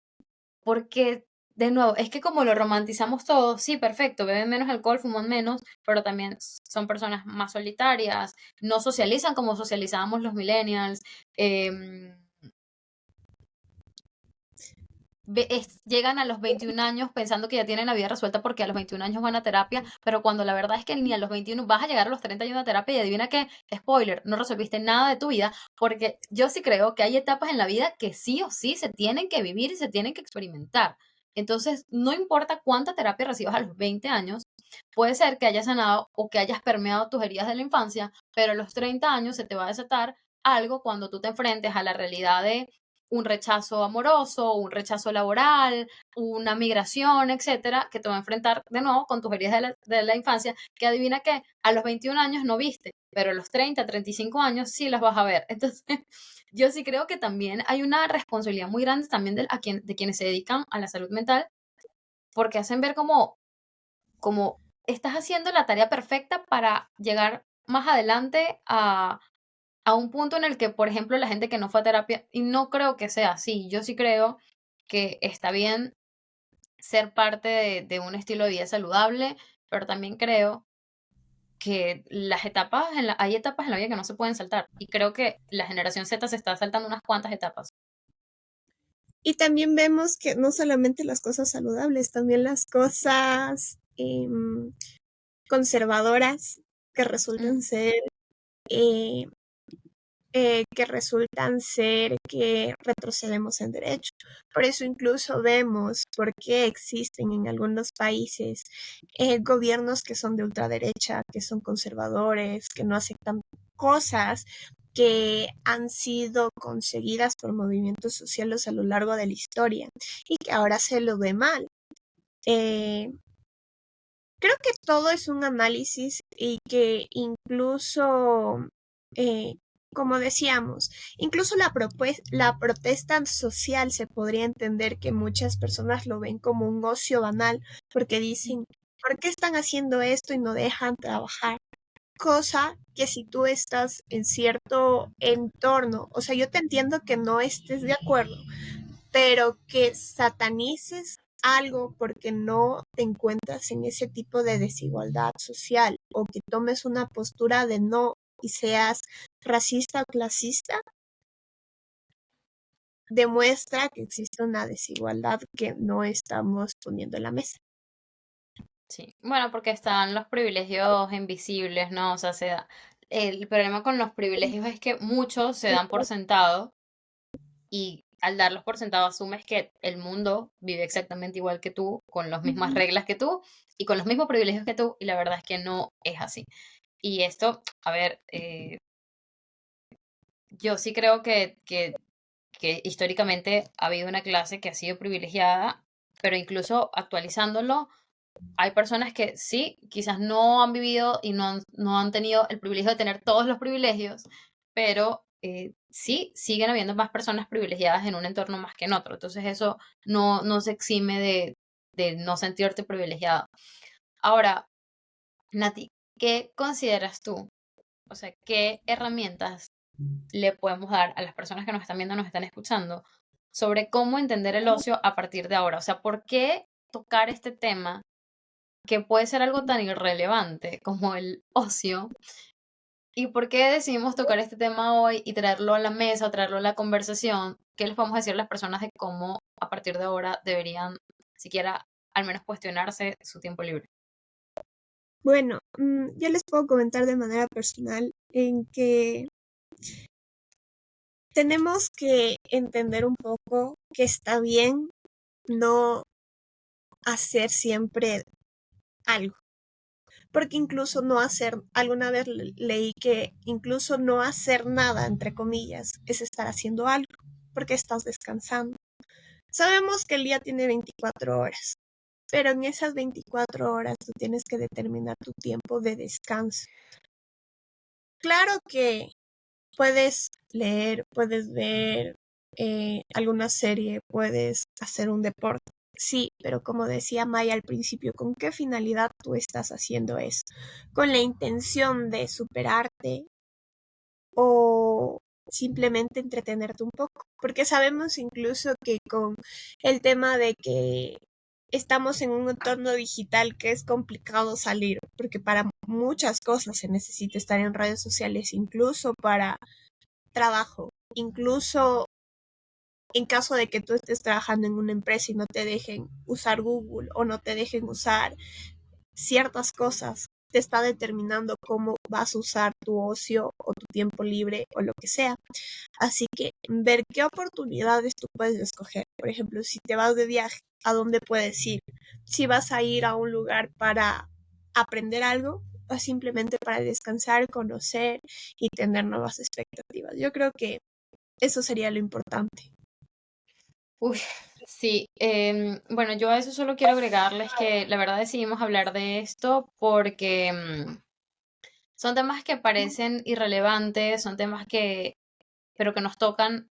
porque, de nuevo, es que como lo romantizamos todo, sí, perfecto, beben menos alcohol, fuman menos, pero también son personas más solitarias, no socializan como socializábamos los millennials, em, llegan a los 21 años pensando que ya tienen la vida resuelta porque a los 21 años van a terapia, pero cuando la verdad es que ni a los 21 vas a llegar a los 30 años de terapia, y adivina qué, spoiler, no resolviste nada de tu vida, porque yo sí creo que hay etapas en la vida que sí o sí se tienen que vivir y se tienen que experimentar. Entonces, no importa cuánta terapia recibas a los 20 años, puede ser que hayas sanado o que hayas permeado tus heridas de la infancia, pero a los 30 años se te va a desatar algo cuando tú te enfrentes a la realidad de un rechazo amoroso, un rechazo laboral, una migración, etcétera, que te va a enfrentar de nuevo con tus heridas de la infancia, que adivina que a los 21 años no viste, pero a los 30, 35 años sí las vas a ver. Entonces, yo sí creo que también hay una responsabilidad muy grande también de quienes se dedican a la salud mental, porque hacen ver como estás haciendo la tarea perfecta para llegar más adelante a un punto en el que, por ejemplo, la gente que no fue a terapia, y no creo que sea así, yo sí creo que está bien ser parte de un estilo de vida saludable, pero también creo que hay etapas en la vida que no se pueden saltar. Y creo que la generación Z se está saltando unas cuantas etapas. Y también vemos que no solamente las cosas saludables, también las cosas conservadoras que resultan Mm, ser eh, que retrocedemos en derecho. Por eso incluso vemos por qué existen en algunos países gobiernos que son de ultraderecha, que son conservadores, que no aceptan cosas que han sido conseguidas por movimientos sociales a lo largo de la historia y que ahora se lo ve mal. Eh, Creo que todo es un análisis y que incluso, eh, como decíamos, incluso la protesta social se podría entender que muchas personas lo ven como un ocio banal porque dicen, ¿por qué están haciendo esto y no dejan trabajar? Cosa que si tú estás en cierto entorno, o sea, yo te entiendo que no estés de acuerdo, pero que satanices algo porque no te encuentras en ese tipo de desigualdad social o que tomes una postura de no y seas racista o clasista, demuestra que existe una desigualdad que no estamos poniendo en la mesa. sí. Bueno, porque están los privilegios invisibles, ¿no? O sea, el problema con los privilegios es que muchos se dan por sentado y al darlos por sentado asumes que el mundo vive exactamente igual que tú, con las mismas reglas que tú y con los mismos privilegios que tú, y la verdad es que no es así. Y esto, a ver, yo sí creo que históricamente ha habido una clase que ha sido privilegiada, pero incluso actualizándolo, hay personas que sí, quizás no han vivido y no han tenido el privilegio de tener todos los privilegios, pero sí, siguen habiendo más personas privilegiadas en un entorno más que en otro. Entonces eso no se exime de no sentirte privilegiado. Ahora, Nati, ¿qué consideras tú? O sea, ¿qué herramientas le podemos dar a las personas que nos están viendo, nos están escuchando, sobre cómo entender el ocio a partir de ahora? O sea, ¿por qué tocar este tema que puede ser algo tan irrelevante como el ocio? ¿Y por qué decidimos tocar este tema hoy y traerlo a la mesa, traerlo a la conversación? ¿Qué les podemos decir a las personas de cómo a partir de ahora deberían siquiera al menos cuestionarse su tiempo libre? Bueno, yo les puedo comentar de manera personal en que tenemos que entender un poco que está bien no hacer siempre algo. Porque incluso no hacer, alguna vez leí que incluso no hacer nada, entre comillas, es estar haciendo algo, porque estás descansando. Sabemos que el día tiene 24 horas, pero en esas 24 horas tú tienes que determinar tu tiempo de descanso. Claro que puedes leer, puedes ver alguna serie, puedes hacer un deporte. Sí, pero como decía Maya al principio, ¿con qué finalidad tú estás haciendo eso? ¿Con la intención de superarte o simplemente entretenerte un poco? Porque sabemos incluso que con el tema de que estamos en un entorno digital que es complicado salir, porque para muchas cosas se necesita estar en redes sociales, incluso para trabajo, incluso en caso de que tú estés trabajando en una empresa y no te dejen usar Google o no te dejen usar ciertas cosas, te está determinando cómo vas a usar tu ocio o tu tiempo libre o lo que sea. Así que ver qué oportunidades tú puedes escoger. Por ejemplo, si te vas de viaje, ¿a dónde puedes ir? Si vas a ir a un lugar para aprender algo o simplemente para descansar, conocer y tener nuevas expectativas. Yo creo que eso sería lo importante. Uy, sí, bueno, yo a eso solo quiero agregarles que la verdad decidimos hablar de esto porque son temas que parecen irrelevantes, son temas pero que nos tocan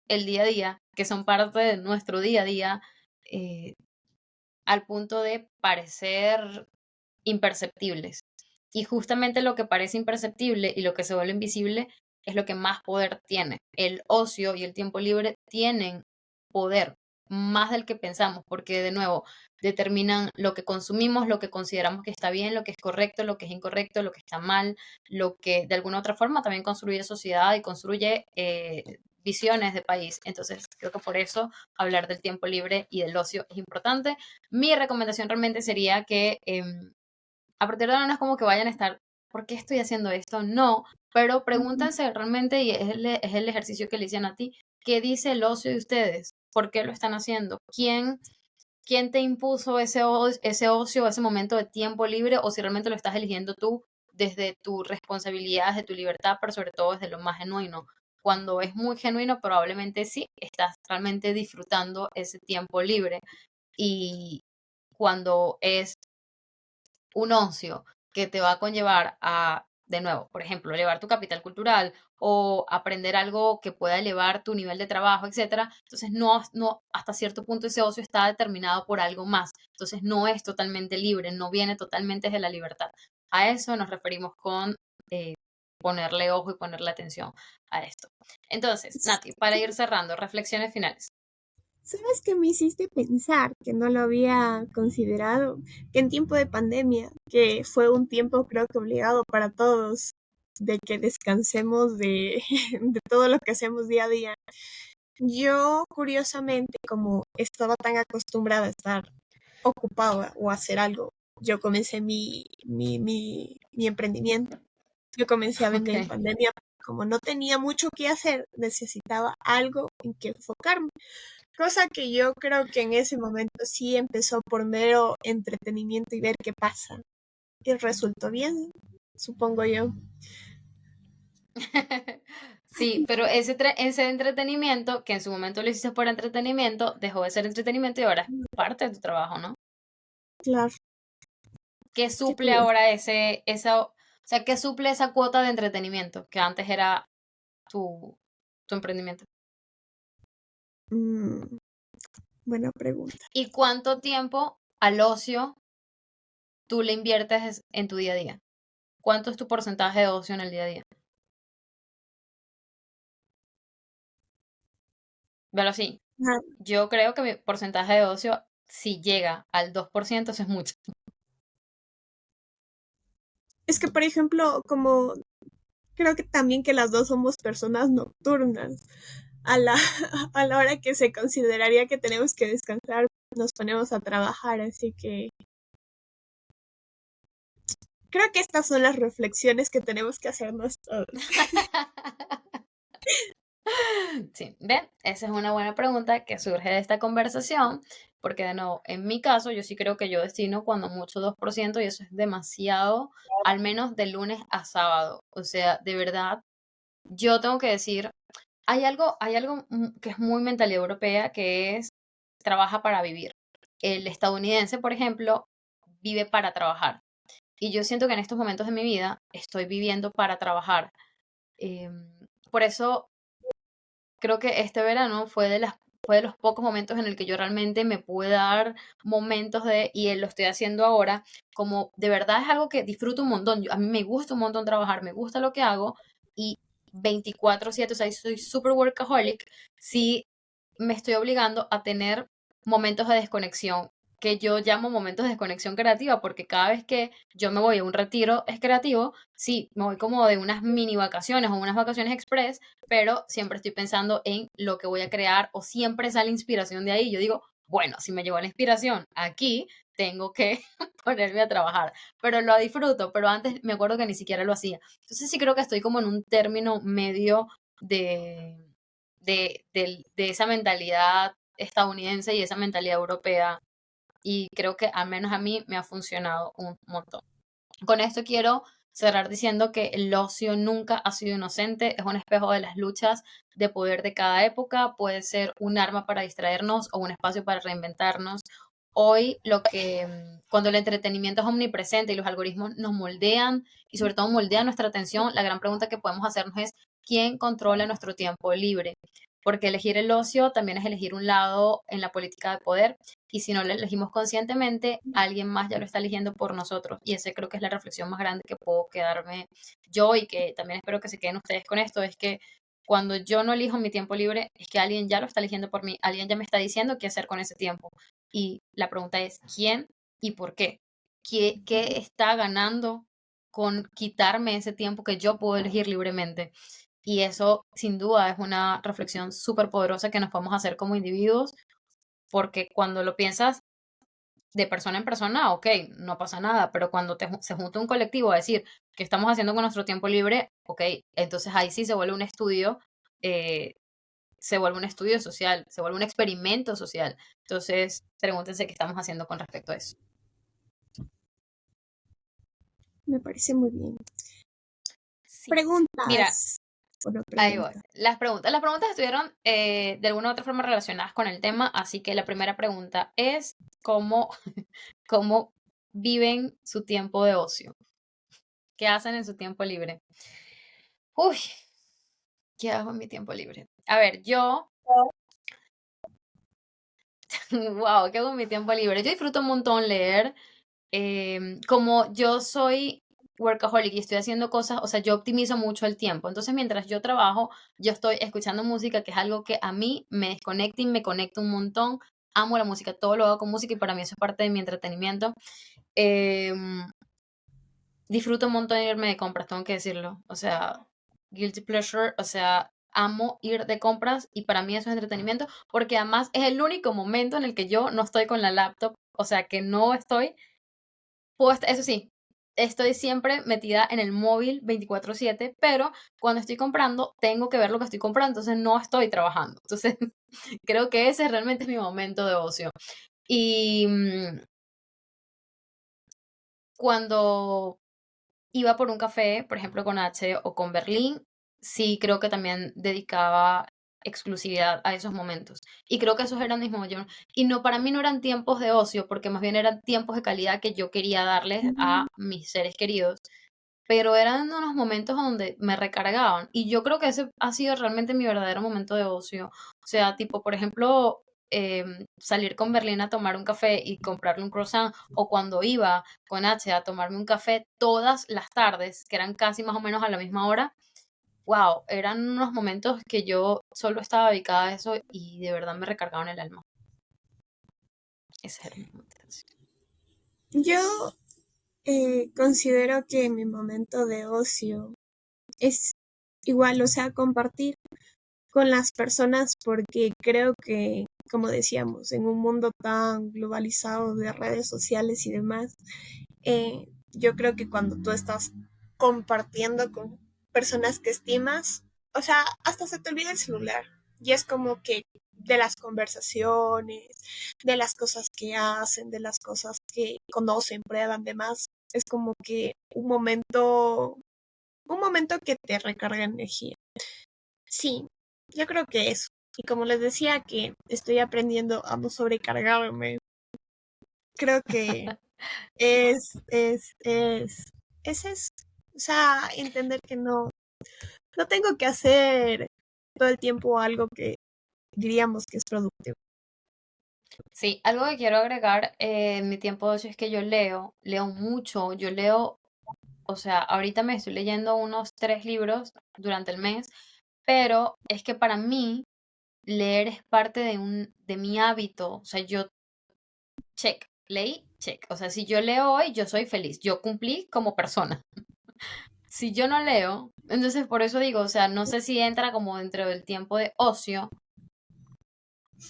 el día a día, que son parte de nuestro día a día, eh, al punto de parecer imperceptibles. Y justamente lo que parece imperceptible y lo que se vuelve invisible es lo que más poder tiene. El ocio y el tiempo libre tienen poder. más del que pensamos, porque de nuevo determinan lo que consumimos, lo que consideramos que está bien, lo que es correcto, lo que es incorrecto, lo que está mal, lo que de alguna otra forma también construye sociedad y construye visiones de país. Entonces, creo que por eso hablar del tiempo libre y del ocio es importante. Mi recomendación realmente sería que a partir de ahora no es como que vayan a estar, ¿por qué estoy haciendo esto? No, pero Ujú. pregúntense realmente, y es el ejercicio que le dicen a ti, ¿qué dice el ocio de ustedes? ¿Por qué lo están haciendo? ¿Quién te impuso ese ocio, ese momento de tiempo libre, o si realmente lo estás eligiendo tú desde tu responsabilidad, desde tu libertad, pero sobre todo desde lo más genuino? Cuando es muy genuino, probablemente sí, estás realmente disfrutando ese tiempo libre. Y cuando es un ocio que te va a conllevar a, de nuevo, por ejemplo, elevar tu capital cultural o aprender algo que pueda elevar tu nivel de trabajo, etcétera. Entonces, no, hasta cierto punto ese ocio está determinado por algo más. Entonces, no es totalmente libre, no viene totalmente de la libertad. A eso nos referimos con eh, ponerle ojo y ponerle atención a esto. Entonces, Nati, para ir cerrando, reflexiones finales. ¿Sabes qué me hiciste pensar que no lo había considerado? Que en tiempo de pandemia, que fue un tiempo creo que obligado para todos, de que descansemos de, de todo lo que hacemos día a día. Yo, curiosamente, como estaba tan acostumbrada a estar ocupada o a hacer algo, yo comencé mi emprendimiento. Yo comencé a vender en Ok. pandemia. Como no tenía mucho que hacer, necesitaba algo en que enfocarme. Cosa que yo creo que en ese momento sí empezó por mero entretenimiento y ver qué pasa. Y resultó bien, supongo yo. Sí, pero ese entretenimiento, que en su momento lo hiciste por entretenimiento, dejó de ser entretenimiento y ahora es parte de tu trabajo, ¿no? Claro, ¿Qué qué suple curioso. ahora o sea, qué suple esa cuota de entretenimiento que antes era tu, tu emprendimiento? Mm, buena pregunta. ¿Y cuánto tiempo al ocio tú le inviertes en tu día a día? ¿Cuánto es tu porcentaje de ocio en el día a día? Velo así. Ah, Yo creo que mi porcentaje de ocio, si llega al 2%, eso es mucho. es que, por ejemplo, como creo que también que las dos somos personas nocturnas, a la, a la hora que se consideraría que tenemos que descansar, nos ponemos a trabajar, así que creo que estas son las reflexiones que tenemos que hacernos todos. Sí, ¿ven? Esa es una buena pregunta que surge de esta conversación, porque de nuevo, en mi caso, yo sí creo que yo destino cuando mucho 2% y eso es demasiado, al menos de lunes a sábado. O sea, de verdad, yo tengo que decir, hay algo que es muy mentalidad europea, que es trabaja para vivir. El estadounidense, por ejemplo, vive para trabajar. Y yo siento que en estos momentos de mi vida estoy viviendo para trabajar. Em, por eso creo que este verano fue de los pocos momentos en el que yo realmente me pude dar momentos y lo estoy haciendo ahora, como de verdad es algo que disfruto un montón. A mí me gusta un montón trabajar, me gusta lo que hago y 24/7, o sea, soy super workaholic, sí me estoy obligando a tener momentos de desconexión que yo llamo momentos de desconexión creativa, porque cada vez que yo me voy a un retiro es creativo, sí, me voy como de unas mini vacaciones o unas vacaciones express, pero siempre estoy pensando en lo que voy a crear o siempre sale inspiración de ahí. Yo digo, bueno, si me llegó la inspiración aquí, tengo que ponerme a trabajar, pero lo disfruto, pero antes me acuerdo que ni siquiera lo hacía. Entonces sí creo que estoy como en un término medio de, de esa mentalidad estadounidense y esa mentalidad europea y creo que al menos a mí me ha funcionado un montón. Con esto quiero cerrar diciendo que el ocio nunca ha sido inocente, es un espejo de las luchas de poder de cada época, puede ser un arma para distraernos o un espacio para reinventarnos. Hoy cuando el entretenimiento es omnipresente y los algoritmos nos moldean y sobre todo moldean nuestra atención, la gran pregunta que podemos hacernos es ¿quién controla nuestro tiempo libre? Porque elegir el ocio también es elegir un lado en la política de poder y si no lo elegimos conscientemente, alguien más ya lo está eligiendo por nosotros. Y ese creo que es la reflexión más grande que puedo quedarme yo y que también espero que se queden ustedes con esto, es que Cuando yo no elijo mi tiempo libre, es que alguien ya lo está eligiendo por mí, alguien ya me está diciendo qué hacer con ese tiempo. Y la pregunta es, ¿quién y por qué? ¿Qué está ganando con quitarme ese tiempo que yo puedo elegir libremente? Y eso, sin duda, es una reflexión súper poderosa que nos podemos hacer como individuos, porque cuando lo piensas de persona en persona, ok, no pasa nada, pero cuando se junta un colectivo a decir qué estamos haciendo con nuestro tiempo libre, ok, entonces ahí sí se vuelve un estudio, eh, se vuelve un estudio social, se vuelve un experimento social. Entonces, pregúntense qué estamos haciendo con respecto a eso. Me parece muy bien. Sí. Mira, Preguntas. Bueno, ahí voy. pregunta. Las preguntas estuvieron de alguna u otra forma relacionadas con el tema, así que la primera pregunta es ¿cómo, cómo viven su tiempo de ocio? ¿Qué hacen en su tiempo libre? Uy, ¿qué hago en mi tiempo libre? A ver, yo, wow, ¿qué hago en mi tiempo libre? Yo disfruto un montón leer. Como yo soy workaholic y estoy haciendo cosas, o sea, yo optimizo mucho el tiempo. Entonces, mientras yo trabajo, yo estoy escuchando música, que es algo que a mí me desconecta y me conecta un montón. Amo la música, todo lo hago con música y para mí eso es parte de mi entretenimiento. Em, Disfruto un montón de irme de compras, tengo que decirlo. O sea, guilty pleasure, o sea, amo ir de compras y para mí eso es entretenimiento, porque además es el único momento en el que yo no estoy con la laptop, o sea, que no estoy, eso sí, estoy siempre metida en el móvil 24/7, pero cuando estoy comprando tengo que ver lo que estoy comprando, entonces no estoy trabajando. Entonces, creo que ese realmente es mi momento de ocio. Y cuando iba por un café, por ejemplo, con H o con Berlín, sí creo que también dedicaba exclusividad a esos momentos. Y creo que esos eran mis momentos. Y no, para mí no eran tiempos de ocio, porque más bien eran tiempos de calidad que yo quería darles a mis seres queridos, pero eran unos momentos donde me recargaban. Y yo creo que ese ha sido realmente mi verdadero momento de ocio. O sea, tipo, por ejemplo, salir con Berlín a tomar un café y comprarle un croissant, o cuando iba con H a tomarme un café todas las tardes, que eran casi más o menos a la misma hora. Wow, eran unos momentos que yo solo estaba dedicada a eso y de verdad me recargaban el alma. Ese era mi momento de ocio. Yo considero que mi momento de ocio es igual, o sea, compartir con las personas porque creo que, como decíamos, en un mundo tan globalizado de redes sociales y demás, yo creo que cuando tú estás compartiendo con personas que estimas, o sea, hasta se te olvida el celular. Y es como que de las conversaciones, de las cosas que hacen, de las cosas que conocen, prueban, demás, es como que un momento que te recarga energía. Sí, yo creo que eso. Y como les decía que estoy aprendiendo a no sobrecargarme, creo que es eso. O sea, entender que no tengo que hacer todo el tiempo algo que diríamos que es productivo. Sí, algo que quiero agregar en mi tiempo de ocio es que yo leo mucho, yo leo, o sea, ahorita me estoy leyendo unos 3 libros durante el mes, pero es que para mí leer es parte de mi hábito, o sea, yo check, leí, check, o sea, si yo leo hoy, yo soy feliz, yo cumplí como persona. Si yo no leo, entonces por eso digo, o sea, no sé si entra como dentro del tiempo de ocio,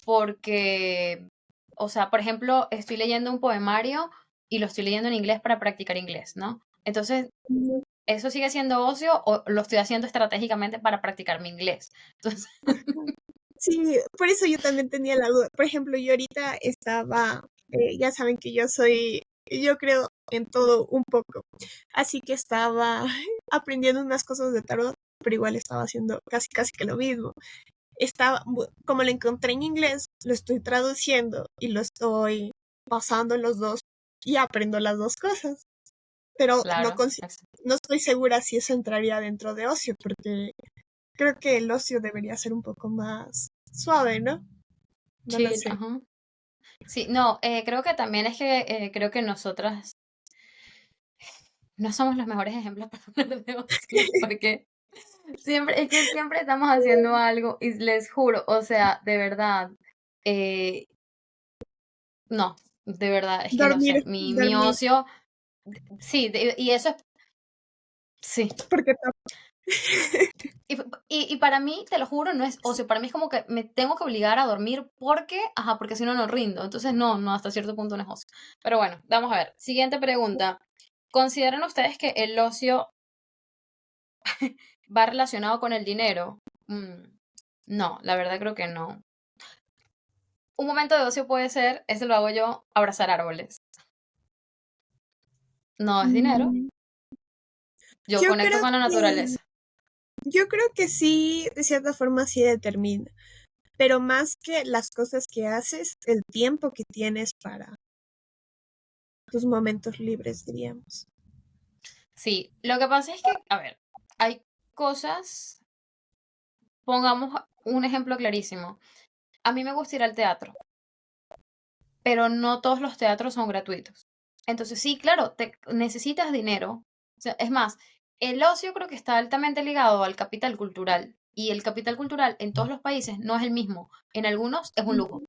porque, o sea, por ejemplo, estoy leyendo un poemario y lo estoy leyendo en inglés para practicar inglés, ¿no? Entonces, ¿eso sigue siendo ocio o lo estoy haciendo estratégicamente para practicar mi inglés? Entonces, Sí, por eso yo también tenía la duda. Por ejemplo, yo ahorita estaba, ya saben que yo creo en todo un poco. Así que estaba aprendiendo unas cosas de tarot, pero igual estaba haciendo casi que lo mismo. Como lo encontré en inglés, lo estoy traduciendo y lo estoy pasando en los dos y aprendo las dos cosas. Pero claro, no estoy segura si eso entraría dentro de ocio, porque creo que el ocio debería ser un poco más suave, ¿no? No lo chill, sé. ajá. Sí, no, creo que también es que creo que nosotras no somos los mejores ejemplos para hablar de ocio, porque Siempre, es que siempre estamos haciendo algo y les juro, o sea, de verdad, eh, no, de verdad, es que no Dormir, sé, mi dormir, ocio, sí, y eso es, sí. porque Y para mí, te lo juro, no es ocio, para mí es como que me tengo que obligar a dormir porque, ajá, porque si no, no rindo. Entonces, no, no, hasta cierto punto no es ocio. Pero bueno, vamos a ver. Siguiente pregunta. ¿Consideran ustedes que el ocio va relacionado con el dinero? No, la verdad creo que no. Un momento de ocio puede ser, ese lo hago yo, abrazar árboles. No es dinero. Mm, Yo Yo conecto creo con la que, naturaleza. yo creo que sí, de cierta forma sí determina, pero más que las cosas que haces, el tiempo que tienes para tus momentos libres, diríamos. Sí, lo que pasa es que, a ver, hay cosas, pongamos un ejemplo clarísimo. A mí me gusta ir al teatro, pero no todos los teatros son gratuitos. Entonces, sí, claro, te necesitas dinero. O sea, es más, el ocio creo que está altamente ligado al capital cultural. Y el capital cultural en todos los países no es el mismo. En algunos es un lujo.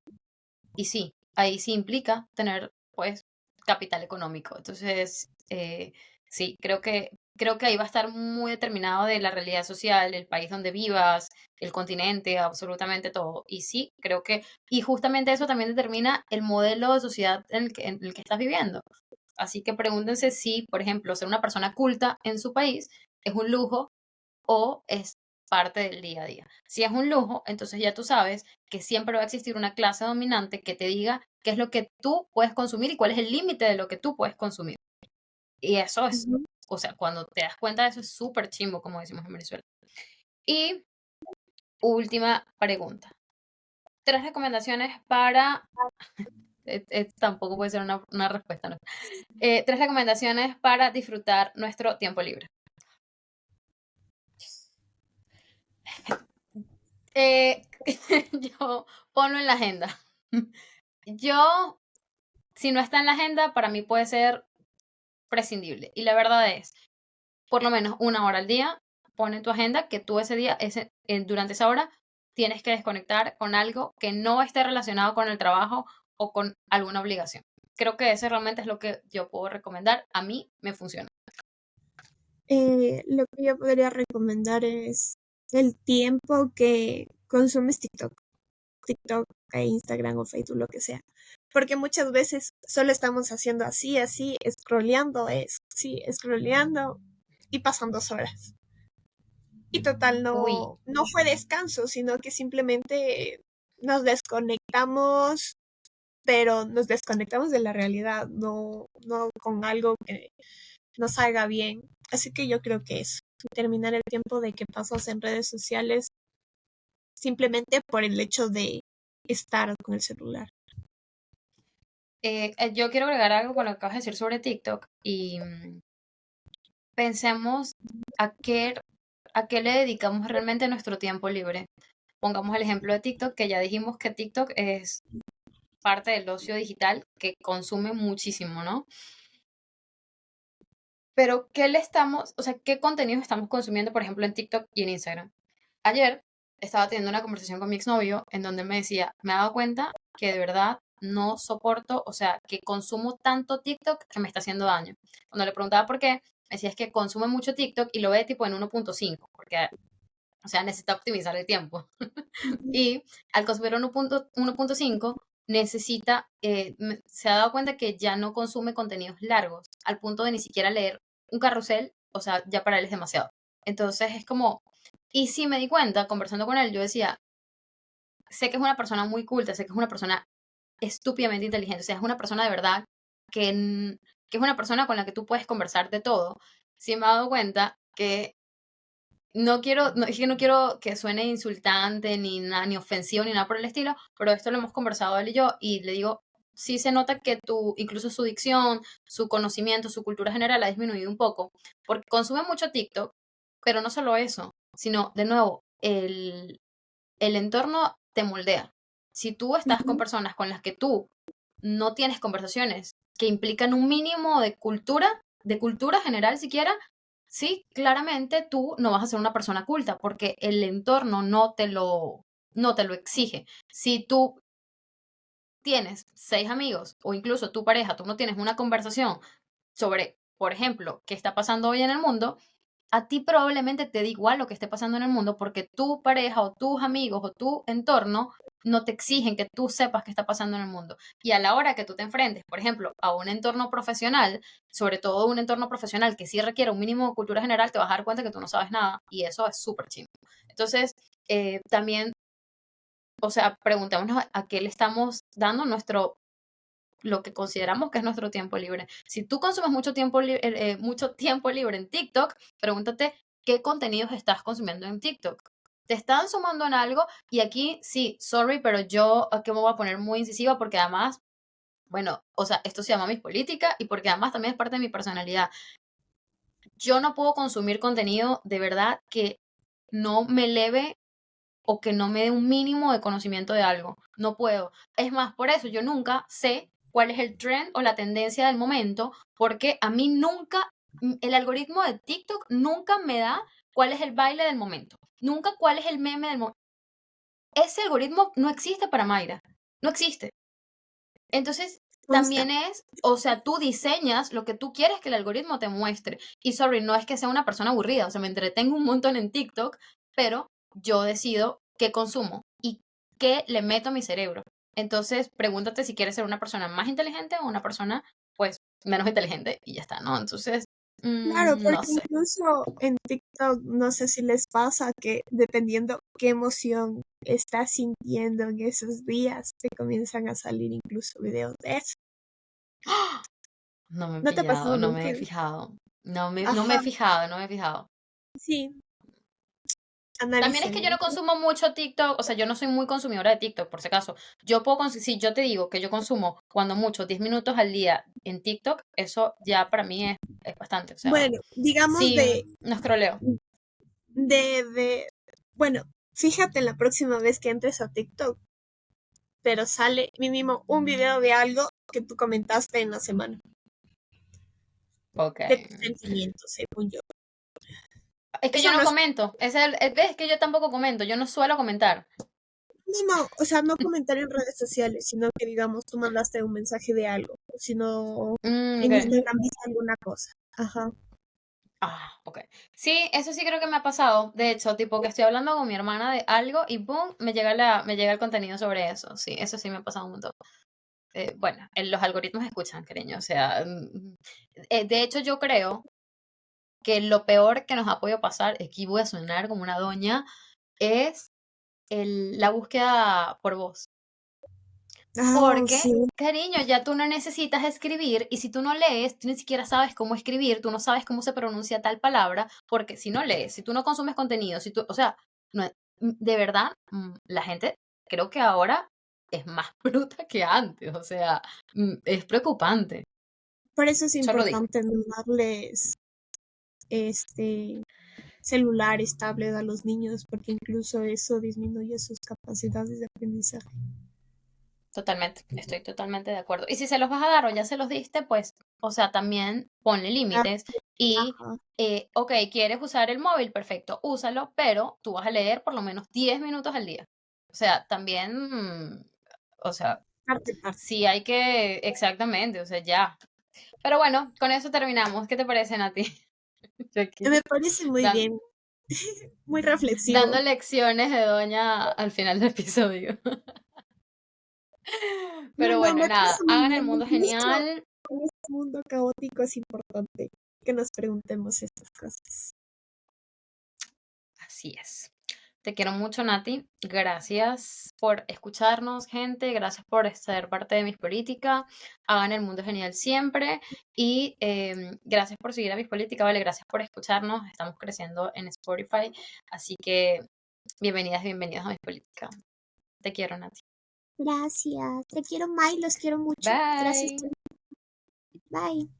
Y sí, ahí sí implica tener, pues, capital económico. Entonces, sí, creo que ahí va a estar muy determinado de la realidad social, el país donde vivas, el continente, absolutamente todo. Y sí, y justamente eso también determina el modelo de sociedad en el que estás viviendo. Así que pregúntense si, por ejemplo, ser una persona culta en su país es un lujo o es parte del día a día. Si es un lujo, entonces ya tú sabes que siempre va a existir una clase dominante que te diga qué es lo que tú puedes consumir y cuál es el límite de lo que tú puedes consumir. Y eso es, Ujú. o sea, cuando te das cuenta de eso es súper chimbo, como decimos en Venezuela. Y última pregunta. Tres recomendaciones para... tampoco puede ser una respuesta, ¿no? Tres recomendaciones para disfrutar nuestro tiempo libre. Eh, yo ponlo en la agenda. Yo, si no está en la agenda, para mí puede ser prescindible. Y la verdad es, por lo menos 1 hora al día, pon en tu agenda que tú ese día, durante esa hora, tienes que desconectar con algo que no esté relacionado con el trabajo o con alguna obligación. Creo que ese realmente es lo que yo puedo recomendar. A mí me funciona. Lo que yo podría recomendar es el tiempo que consumes TikTok e Instagram o Facebook, lo que sea. Porque muchas veces solo estamos haciendo así, así, scrolleando, sí, scrolleando y pasan 2 horas. Y total, Uy, no fue descanso, sino que simplemente nos desconectamos, pero nos desconectamos de la realidad, no con algo que nos salga bien. Así que yo creo que es terminar el tiempo de que pasas en redes sociales simplemente por el hecho de estar con el celular. yo quiero agregar algo con lo que acabas de decir sobre TikTok y pensemos a qué le dedicamos realmente nuestro tiempo libre. Pongamos el ejemplo de TikTok, que ya dijimos que TikTok es parte del ocio digital que consume muchísimo, ¿no? Pero, o sea, qué contenidos estamos consumiendo, por ejemplo, en TikTok y en Instagram? Ayer estaba teniendo una conversación con mi exnovio en donde me decía, me he dado cuenta que de verdad no soporto, o sea, que consumo tanto TikTok que me está haciendo daño. Cuando le preguntaba por qué, me decía es que consume mucho TikTok y lo ve tipo en 1.5, porque, o sea, necesita optimizar el tiempo. Y al consumir 1.5, se ha dado cuenta que ya no consume contenidos largos, al punto de ni siquiera leer un carrusel, o sea, ya para él es demasiado. Entonces es como, y sí me di cuenta, conversando con él, yo decía, sé que es una persona muy culta, sé que es una persona estúpidamente inteligente, o sea, es una persona de verdad que es una persona con la que tú puedes conversar de todo. Sí me he dado cuenta que es que no quiero que suene insultante, ni ofensivo, ni nada por el estilo, pero esto lo hemos conversado él y yo, y le digo, sí se nota que incluso su dicción, su conocimiento, su cultura general ha disminuido un poco, porque consume mucho TikTok, pero no solo eso, sino, de nuevo, el entorno te moldea. Si tú estás con Ujú. personas con las que tú no tienes conversaciones que implican un mínimo de cultura general siquiera, sí, claramente tú no vas a ser una persona culta porque el entorno no te lo exige. Si tú tienes 6 amigos o incluso tu pareja, tú no tienes una conversación sobre, por ejemplo, qué está pasando hoy en el mundo, a ti probablemente te da igual lo que esté pasando en el mundo porque tu pareja o tus amigos o tu entorno no te exigen que tú sepas qué está pasando en el mundo. Y a la hora que tú te enfrentes, por ejemplo, a un entorno profesional, sobre todo un entorno profesional que sí requiere un mínimo de cultura general, te vas a dar cuenta que tú no sabes nada y eso es súper chimbo. Entonces, también, o sea, preguntémonos a qué le estamos dando lo que consideramos que es nuestro tiempo libre. Si tú consumes mucho tiempo libre en TikTok, pregúntate qué contenidos estás consumiendo en TikTok. ¿Te están sumando en algo? Y aquí sí, sorry, pero yo aquí me voy a poner muy incisiva porque además, bueno, o sea, esto se llama mis políticas y porque además también es parte de mi personalidad. Yo no puedo consumir contenido de verdad que no me eleve o que no me dé un mínimo de conocimiento de algo. No puedo. Es más, por eso yo nunca sé cuál es el trend o la tendencia del momento, porque a mí nunca, el algoritmo de TikTok nunca me da cuál es el baile del momento, nunca cuál es el meme del momento. Ese algoritmo no existe para Mayra, no existe. Entonces, O sea, también es, o sea, tú diseñas lo que tú quieres que el algoritmo te muestre. Y sorry, no es que sea una persona aburrida, o sea, me entretengo un montón en TikTok, pero yo decido qué consumo y qué le meto a mi cerebro. Entonces, pregúntate si quieres ser una persona más inteligente o una persona, pues, menos inteligente y ya está, ¿no? Entonces, claro, no porque sé. incluso en TikTok, no sé si les pasa que dependiendo qué emoción estás sintiendo en esos días, te comienzan a salir incluso videos de eso. No me he ¿No te ha pillado, pasado no me nunca? he fijado. No me he Ajá, fijado, no me he fijado. sí, También es que yo no analicen. consumo mucho TikTok, o sea, yo no soy muy consumidora de TikTok, por si acaso. Si yo te digo que yo consumo, cuando mucho, 10 minutos al día en TikTok, eso ya para mí es bastante, o sea, Bueno, digamos sí, no escroleo. de, bueno, fíjate la próxima vez que entres a TikTok, pero sale mínimo un video de algo que tú comentaste en la semana, Ok. de tus sentimientos, según yo. Es que yo Eso no no es, comento, es que yo tampoco comento, yo no suelo comentar. no, o sea, no comentario en redes sociales, sino que digamos, tú mandaste un mensaje de algo, sino en Ok. Instagram viste alguna cosa. Ajá. Ok. Sí, eso sí creo que me ha pasado. De hecho, tipo que estoy hablando con mi hermana de algo y ¡pum! Me llega el contenido sobre eso. Sí, eso sí me ha pasado un montón. Bueno, los algoritmos escuchan, cariño. O sea, de hecho yo creo que lo peor que nos ha podido pasar, aquí voy a sonar como una doña, es la búsqueda por voz. Ah, Porque, sí. cariño, ya tú no necesitas escribir y si tú no lees, tú ni siquiera sabes cómo escribir, tú no sabes cómo se pronuncia tal palabra, porque si no lees, si tú no consumes contenido, si tú, o sea, de verdad, la gente creo que ahora es más bruta que antes, o sea, es preocupante, Por eso es solo digo. importante no darles este celulares, tablet a los niños, porque incluso eso disminuye sus capacidades de aprendizaje. Totalmente, estoy totalmente de acuerdo. Y si se los vas a dar o ya se los diste, pues, o sea, también ponle Ah, límites y, ajá. ok, quieres usar el móvil, perfecto, úsalo, pero tú vas a leer por lo menos 10 minutos al día. O sea, también, o sea, Parte, parte. sí hay que, exactamente, o sea, ya. Pero bueno, con eso terminamos. ¿Qué te parece, Nati? Yo aquí, Me parece muy dan- bien, muy reflexivo. dando lecciones de doña al final del episodio. No, Pero no, bueno, me nada, parece muy hagan el bien. mundo Incluso genial. en este mundo caótico es importante que nos preguntemos estas cosas. Así es. Te quiero mucho, Nati. Gracias por escucharnos, gente. Gracias por ser parte de mis políticas. Hagan el mundo genial siempre. Y gracias por seguir a mis políticas, ¿vale? Gracias por escucharnos. Estamos creciendo en Spotify. Así que bienvenidas y bienvenidos a mis políticas. Te quiero, Nati. Gracias. Te quiero, Mai, los quiero mucho. Gracias. Bye. Bye.